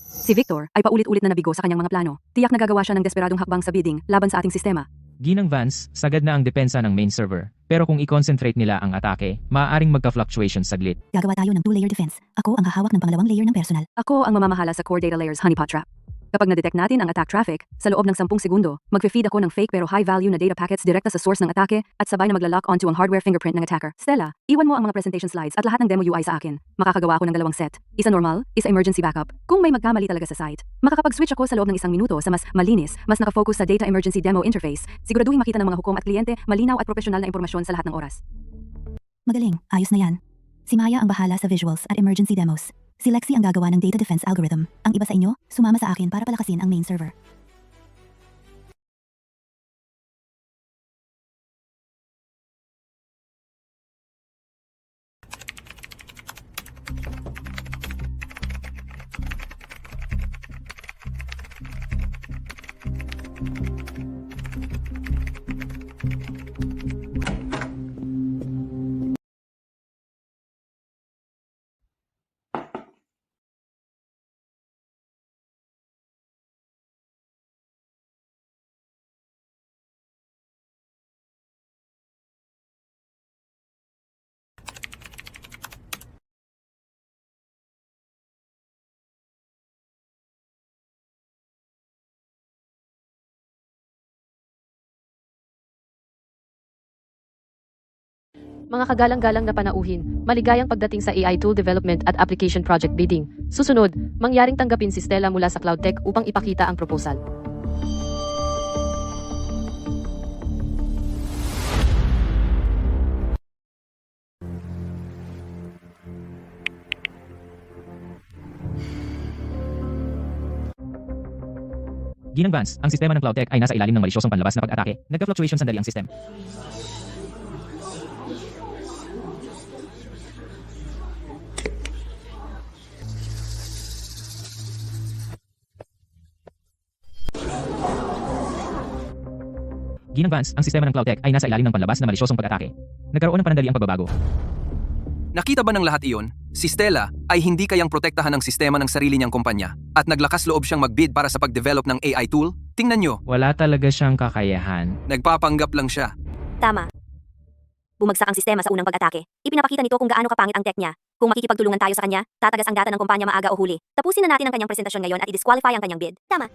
Si Victor ay paulit-ulit na nabigo sa kanyang mga plano. Tiyak na gagawa siya ng desperadong hakbang sa bidding laban sa ating sistema. Ginang Vance, sagad na ang depensa ng main server. Pero kung i-concentrate nila ang atake, maaaring magka-fluctuation saglit. Gagawa tayo ng 2-layer defense. Ako ang hahawak ng pangalawang layer ng personal. Ako ang mamamahala sa core data layers honeypot trap. Kapag na-detect natin ang attack traffic, sa loob ng 10 segundo, magfe-feed ako ng fake pero high-value na data packets direkta sa source ng atake at sabay na magla-lock onto ang hardware fingerprint ng attacker. Stella, iwan mo ang mga presentation slides at lahat ng demo UI sa akin. Makakagawa ako ng 2 set. Isa normal, isa emergency backup. Kung may magkamali talaga sa site, makakapag-switch ako sa loob ng 1 minuto sa mas malinis, mas nakafocus sa data emergency demo interface. Siguraduhin makita ng mga hukom at kliyente, malinaw at profesional na impormasyon sa lahat ng oras. Magaling, ayos na yan. Si Maya ang bahala sa visuals at emergency demos. Si Lexi ang gagawa ng data defense algorithm. Ang iba sa inyo, sumama sa akin para palakasin ang main server. Mga kagalang-galang na panauhin, maligayang pagdating sa AI tool development at application project bidding. Susunod, mangyaring tanggapin si Stella mula sa CloudTech upang ipakita ang proposal. Ginang Vance, ang sistema ng CloudTech ay nasa ilalim ng malisyosong panlabas na pag-atake. Nagka-fluctuation sandali ang system. Ginang Vance, ang sistema ng CloudTech ay nasa ilalim ng panlabas na malisyosong pag-atake. Nagkaroon ng panandaliang pagbabago. Nakita ba ng lahat iyon? Si Stella ay hindi kayang protektahan ng sistema ng sarili niyang kumpanya at naglakas loob siyang magbid para sa pag-develop ng AI tool? Tingnan nyo, Wala talaga siyang kakayahan. nagpapanggap lang siya. Tama. Bumagsak ang sistema sa unang pag-atake. Ipinapakita nito kung gaano kapangit ang tech niya. Kung makikipagtulungan tayo sa kanya, tatagas ang data ng kumpanya maaga o huli. Tapusin na natin ang kanyang presentasyon ngayon at i-disqualify ang kanyang bid. Tama.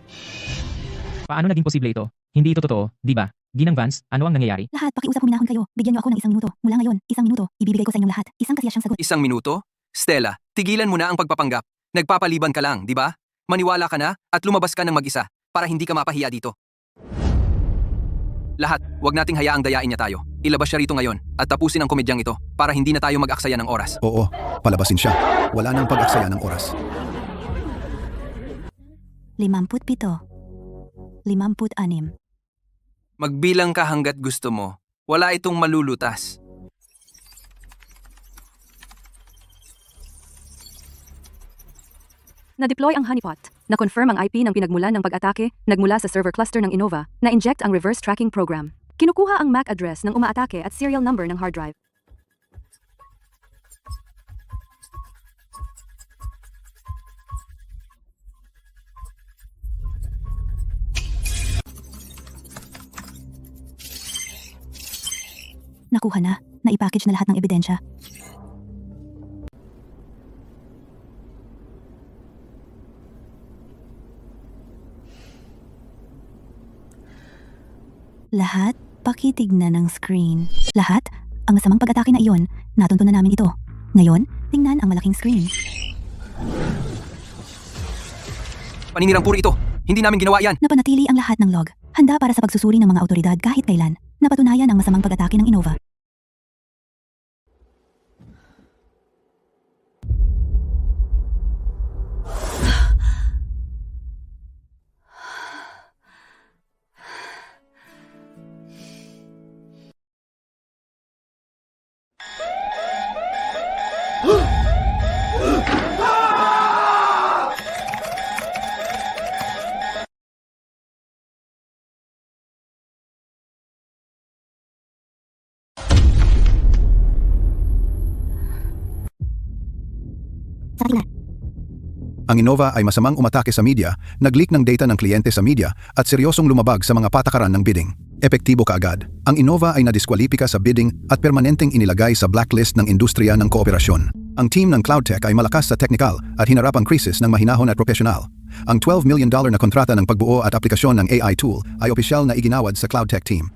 Paano naging posible ito? Hindi ito totoo, di ba? Ginang Vance, ano ang nangyayari? Lahat, pakiusap huminahon kayo. Bigyan niyo ako ng 1 minuto. Mula ngayon, 1 minuto. Ibibigay ko sa inyong lahat. Isang kasiya siyang sagot. 1 minuto? Stella, tigilan mo na ang pagpapanggap. Nagpapaliban ka lang, di ba? Maniwala ka na at lumabas ka ng mag-isa para hindi ka mapahiya dito. Lahat, wag nating hayaang dayain niya tayo. Ilabas siya rito ngayon at tapusin ang komedyang ito para hindi na tayo mag-aksaya ng oras. Oo, palabasin siya. Wala nang pag-aksaya ng oras. 57. 56. Magbilang ka hanggat gusto mo. Wala itong malulutas. Na-deploy ang honeypot. Na-confirm ang IP ng pinagmulan ng pag-atake, nagmula sa server cluster ng Innova, na-inject ang reverse tracking program. Kinukuha ang MAC address ng umaatake at serial number ng hard drive. Nakuha na. Naipackage na lahat ng ebidensya. Lahat, pakitignan ng screen. Lahat, ang masamang pag-atake na iyon, natuntunan namin ito. Ngayon, tingnan ang malaking screen. Paninirang puri ito. Hindi namin ginawa yan. Napanatili ang lahat ng log. Handa para sa pagsusuri ng mga autoridad kahit kailan. Napatunayan ang masamang pag-atake ng Innova. Sa kanila. Ang Innova ay masamang umatake sa media, nag-leak ng data ng kliyente sa media at seryosong lumabag sa mga patakaran ng bidding. Epektibo kaagad. Ang Innova ay nadiskwalipika sa bidding at permanenteng inilagay sa blacklist ng industriya ng kooperasyon. Ang team ng CloudTech ay malakas sa technical at hinarap ang krisis ng mahinahon at profesional. Ang $12 million na kontrata ng pagbuo at aplikasyon ng AI tool ay opisyal na iginawad sa CloudTech team.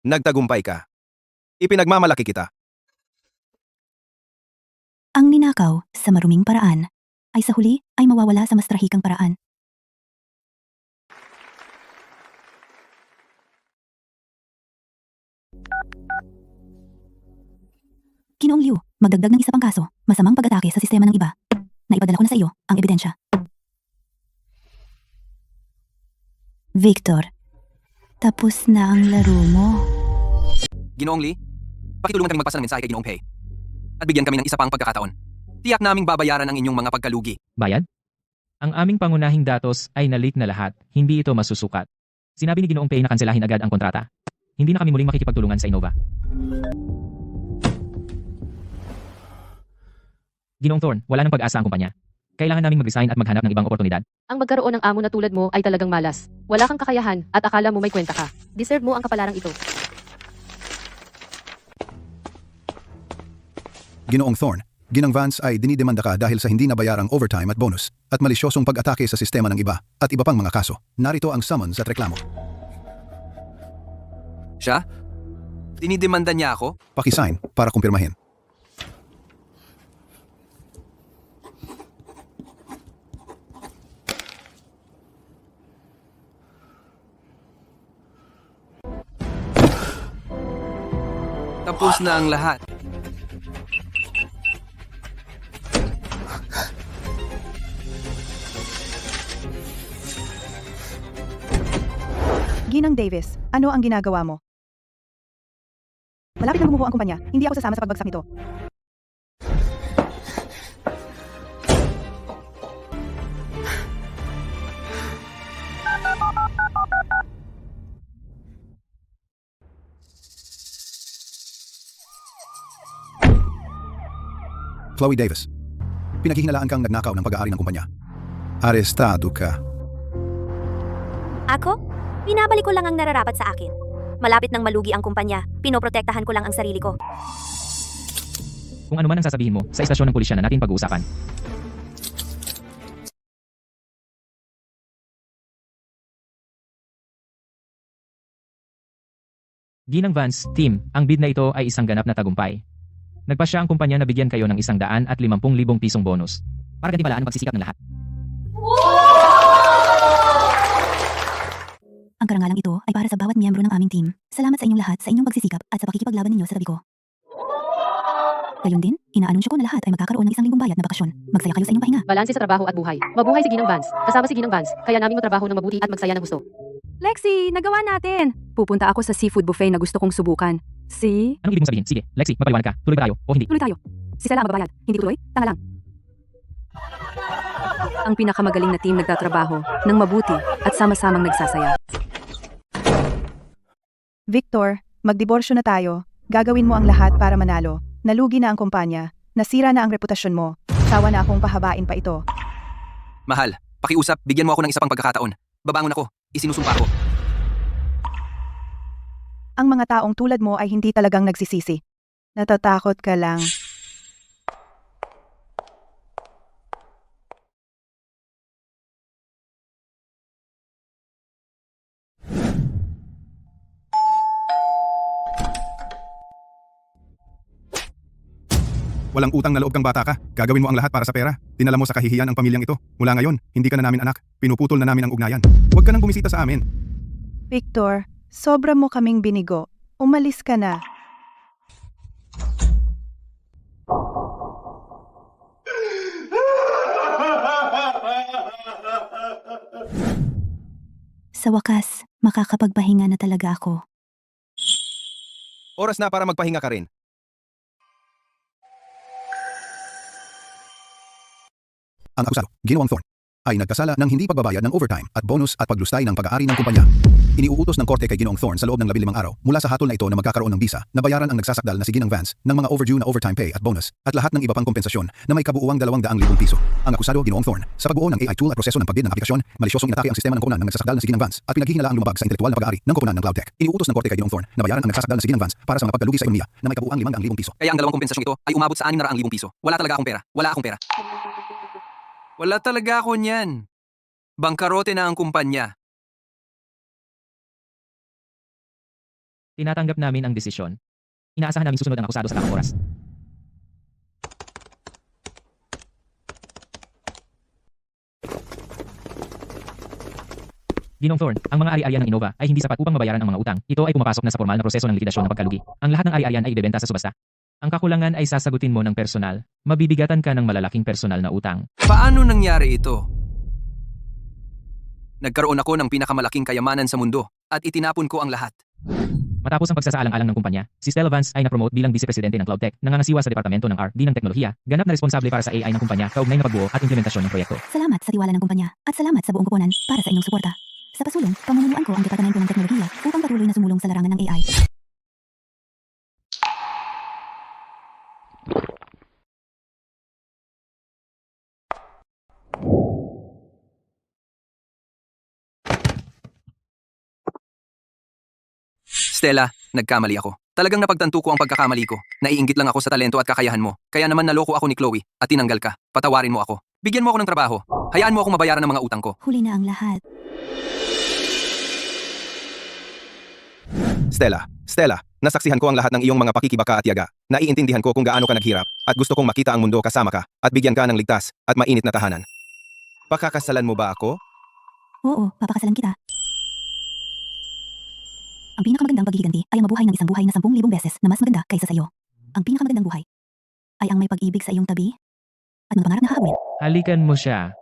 Nagtagumpay ka. Ipinagmamalaki kita. Ang ninakaw sa maruming paraan ay sa huli ay mawawala sa mas trahikang paraan. Ginoong Liu, magdagdag ng isa pang kaso, masamang pag-atake sa sistema ng iba. Naipadala ko na sa iyo ang ebidensya. Victor, tapos na ang laro mo. Ginoong Lee, pakitulungan kaming magpasa ng mensahe kay Ginoong Pei. At bigyan kami ng isa pang pagkakataon. Tiyak naming babayaran ang inyong mga pagkalugi. Bayad? Ang aming pangunahing datos ay na-leak na lahat, hindi ito masusukat. Sinabi ni Ginoong Pei na kanselahin agad ang kontrata. Hindi na kami muling makikipagtulungan sa Innova. Ginoong Thorn, wala nang pag-asa ang kumpanya. Kailangan naming mag-resign at maghanap ng ibang oportunidad. Ang magkaroon ng amo na tulad mo ay talagang malas. Wala kang kakayahan at akala mo may kwenta ka. Deserve mo ang kapalarang ito. Ginoong Thorn, Ginang Vance ay dinidemanda ka dahil sa hindi nabayarang overtime at bonus at malisyosong pag-atake sa sistema ng iba at iba pang mga kaso. Narito ang summons at reklamo. Siya? Dinidemanda niya ako? Pakisign para kumpirmahin. Tapos na ang lahat. Ginang Davis, ano ang ginagawa mo? Malapit na gumuho ang kumpanya. Hindi ako sasama sa pagbagsak nito. Chloe Davis, pinaghihinalaan kang nagnakaw ng pag-aari ng kumpanya. Arestado ka. Ako? Binabalik ko lang ang nararapat sa akin. Malapit nang malugi ang kumpanya, pinoprotektahan ko lang ang sarili ko. Kung ano man ang sasabihin mo, sa istasyon ng pulisya na natin pag-uusapan. Ginang Vance, team, ang bid na ito ay isang ganap na tagumpay. Nagpasya ang kumpanya na bigyan kayo ng 150,000 pisong bonus. Para gantimpalaan ang pagsisikap ng lahat. Ang karangalang ito ay para sa bawat miyembro ng aming team. Salamat sa inyong lahat sa inyong pagsisikap at sa pakikipaglaban ninyo sa tabi ko. Gayon din, inaanunsyo ko na lahat ay magkakaroon ng 1,000 bayad na bakasyon. Magsaya kayo sa inyong pahinga. Balanse sa trabaho at buhay. Mabuhay si Ginang Vance. Kasama si Ginang Vance. Kaya namin magtrabaho ng mabuti at magsaya ng gusto. Lexi, nagawa natin! Pupunta ako sa seafood buffet na gusto kong subukan. Si? Anong ibig mong sabihin? Sige, Lexi, magpaliwanag ka. Tuloy ba tayo o hindi? Tuloy tayo. Si Stella ang magbabayad. Hindi tuloy? Tanga lang. Ang pinakamagaling na team nagtatrabaho ng mabuti at sama-samang nagsasaya. Victor, magdiborsyo na tayo. Gagawin mo ang lahat para manalo. Nalugi na ang kumpanya. Nasira na ang reputasyon mo. Sawa na akong pahabain pa ito. Mahal, pakiusap, bigyan mo ako ng isa pang pagkakataon. Babangon ako, isinusumpa ko. Ang mga taong tulad mo ay hindi talagang nagsisisi. Natatakot ka lang. Walang utang na loob kang bata ka. Gagawin mo ang lahat para sa pera. Dinala mo sa kahihiyan ang pamilyang ito. Mula ngayon, hindi ka na namin anak. Pinuputol na namin ang ugnayan. Huwag ka nang bumisita sa amin. Victor, sobra mo kaming binigo. Umalis ka na. Sa wakas, makakapagpahinga na talaga ako. Oras na para magpahinga ka rin. Ang akusado, Ginawang Thorn, ay nagkasala ng hindi pagbabayad ng overtime at bonus at paglustay ng pag-aari ng kumpanya. Iniuutos ng korte kay Ginoong Thorn sa loob ng 15 araw mula sa hatol na ito na magkakaroon ng bisa na bayaran ang nagsasakdal na si Ginang Vance ng mga overdue na overtime pay at bonus at lahat ng iba pang kompensasyon na may kabuuang 200,000 piso. Ang akusado, Ginoong Thorn, sa pagbuo ng AI tool at proseso ng pagbid ng aplikasyon, malisyosong inatake ang sistema ng koponan ng nagsasakdal na si Ginang Vance at pinaghihinalaang lumabag sa intelektual na pag-aari ng koponan ng CloudTech. Iniuutos ng korte kay Ginoong Thorn na bayaran ang nagsasakdal na si Ginang Vance para sa mga pagkalugi sa ekonomiya na may kabuuang 500,000 piso. Kaya ang dalawang kompensasyong ito ay umabot sa 600,000 piso. Wala talaga akong pera. Wala akong pera. Wala talaga ako niyan. Bangkarote na ang kumpanya. Tinatanggap namin ang desisyon. Inaasahan namin susunod ang akusado sa tamang oras. Ginong Thorn, ang mga ari-arian ng Innova ay hindi sapat upang mabayaran ang mga utang. Ito ay pumapasok na sa formal na proseso ng likidasyon ng pagkalugi. Ang lahat ng ari-arian ay ibebenta sa subasta. Ang kakulangan ay sasagutin mo ng personal. Mabibigatan ka ng malalaking personal na utang. Paano nangyari ito? Nagkaroon ako ng pinakamalaking kayamanan sa mundo at itinapon ko ang lahat. Matapos ang pagsasaalang-alang ng kumpanya, si Stella Vance ay na-promote bilang vice-presidente ng CloudTech, nangangasiwa sa departamento ng R&D ng teknolohiya, ganap na responsable para sa AI ng kumpanya, kaugnay na pagbuo at implementasyon ng proyekto. Salamat sa tiwala ng kumpanya at salamat sa buong koponan para sa inyong suporta. Sa pasulong, pamunuan ko ang departamento ng teknolohiya upang patuloy na sumulong sa larangan ng AI. Stella, nagkamali ako. Talagang napagtanto ko ang pagkakamali ko. Naiinggit lang ako sa talento at kakayahan mo. Kaya naman naloko ako ni Chloe at tinanggal ka. Patawarin mo ako. Bigyan mo ako ng trabaho. Hayaan mo akong mabayaran ng mga utang ko. Huli na ang lahat. Stella, nasaksihan ko ang lahat ng iyong mga pakikibaka at yaga. Naiintindihan ko kung gaano ka naghirap at gusto kong makita ang mundo kasama ka at bigyan ka ng ligtas at mainit na tahanan. Pakakasalan mo ba ako? Oo, papakasalan kita. Ang pinakamagandang paghihiganti ay ang mabuhay ng isang buhay na 10,000 beses na mas maganda kaysa sa iyo. Ang pinakamagandang buhay ay ang may pag-ibig sa iyong tabi at mga pangarap na hahabulin. Halikan mo siya.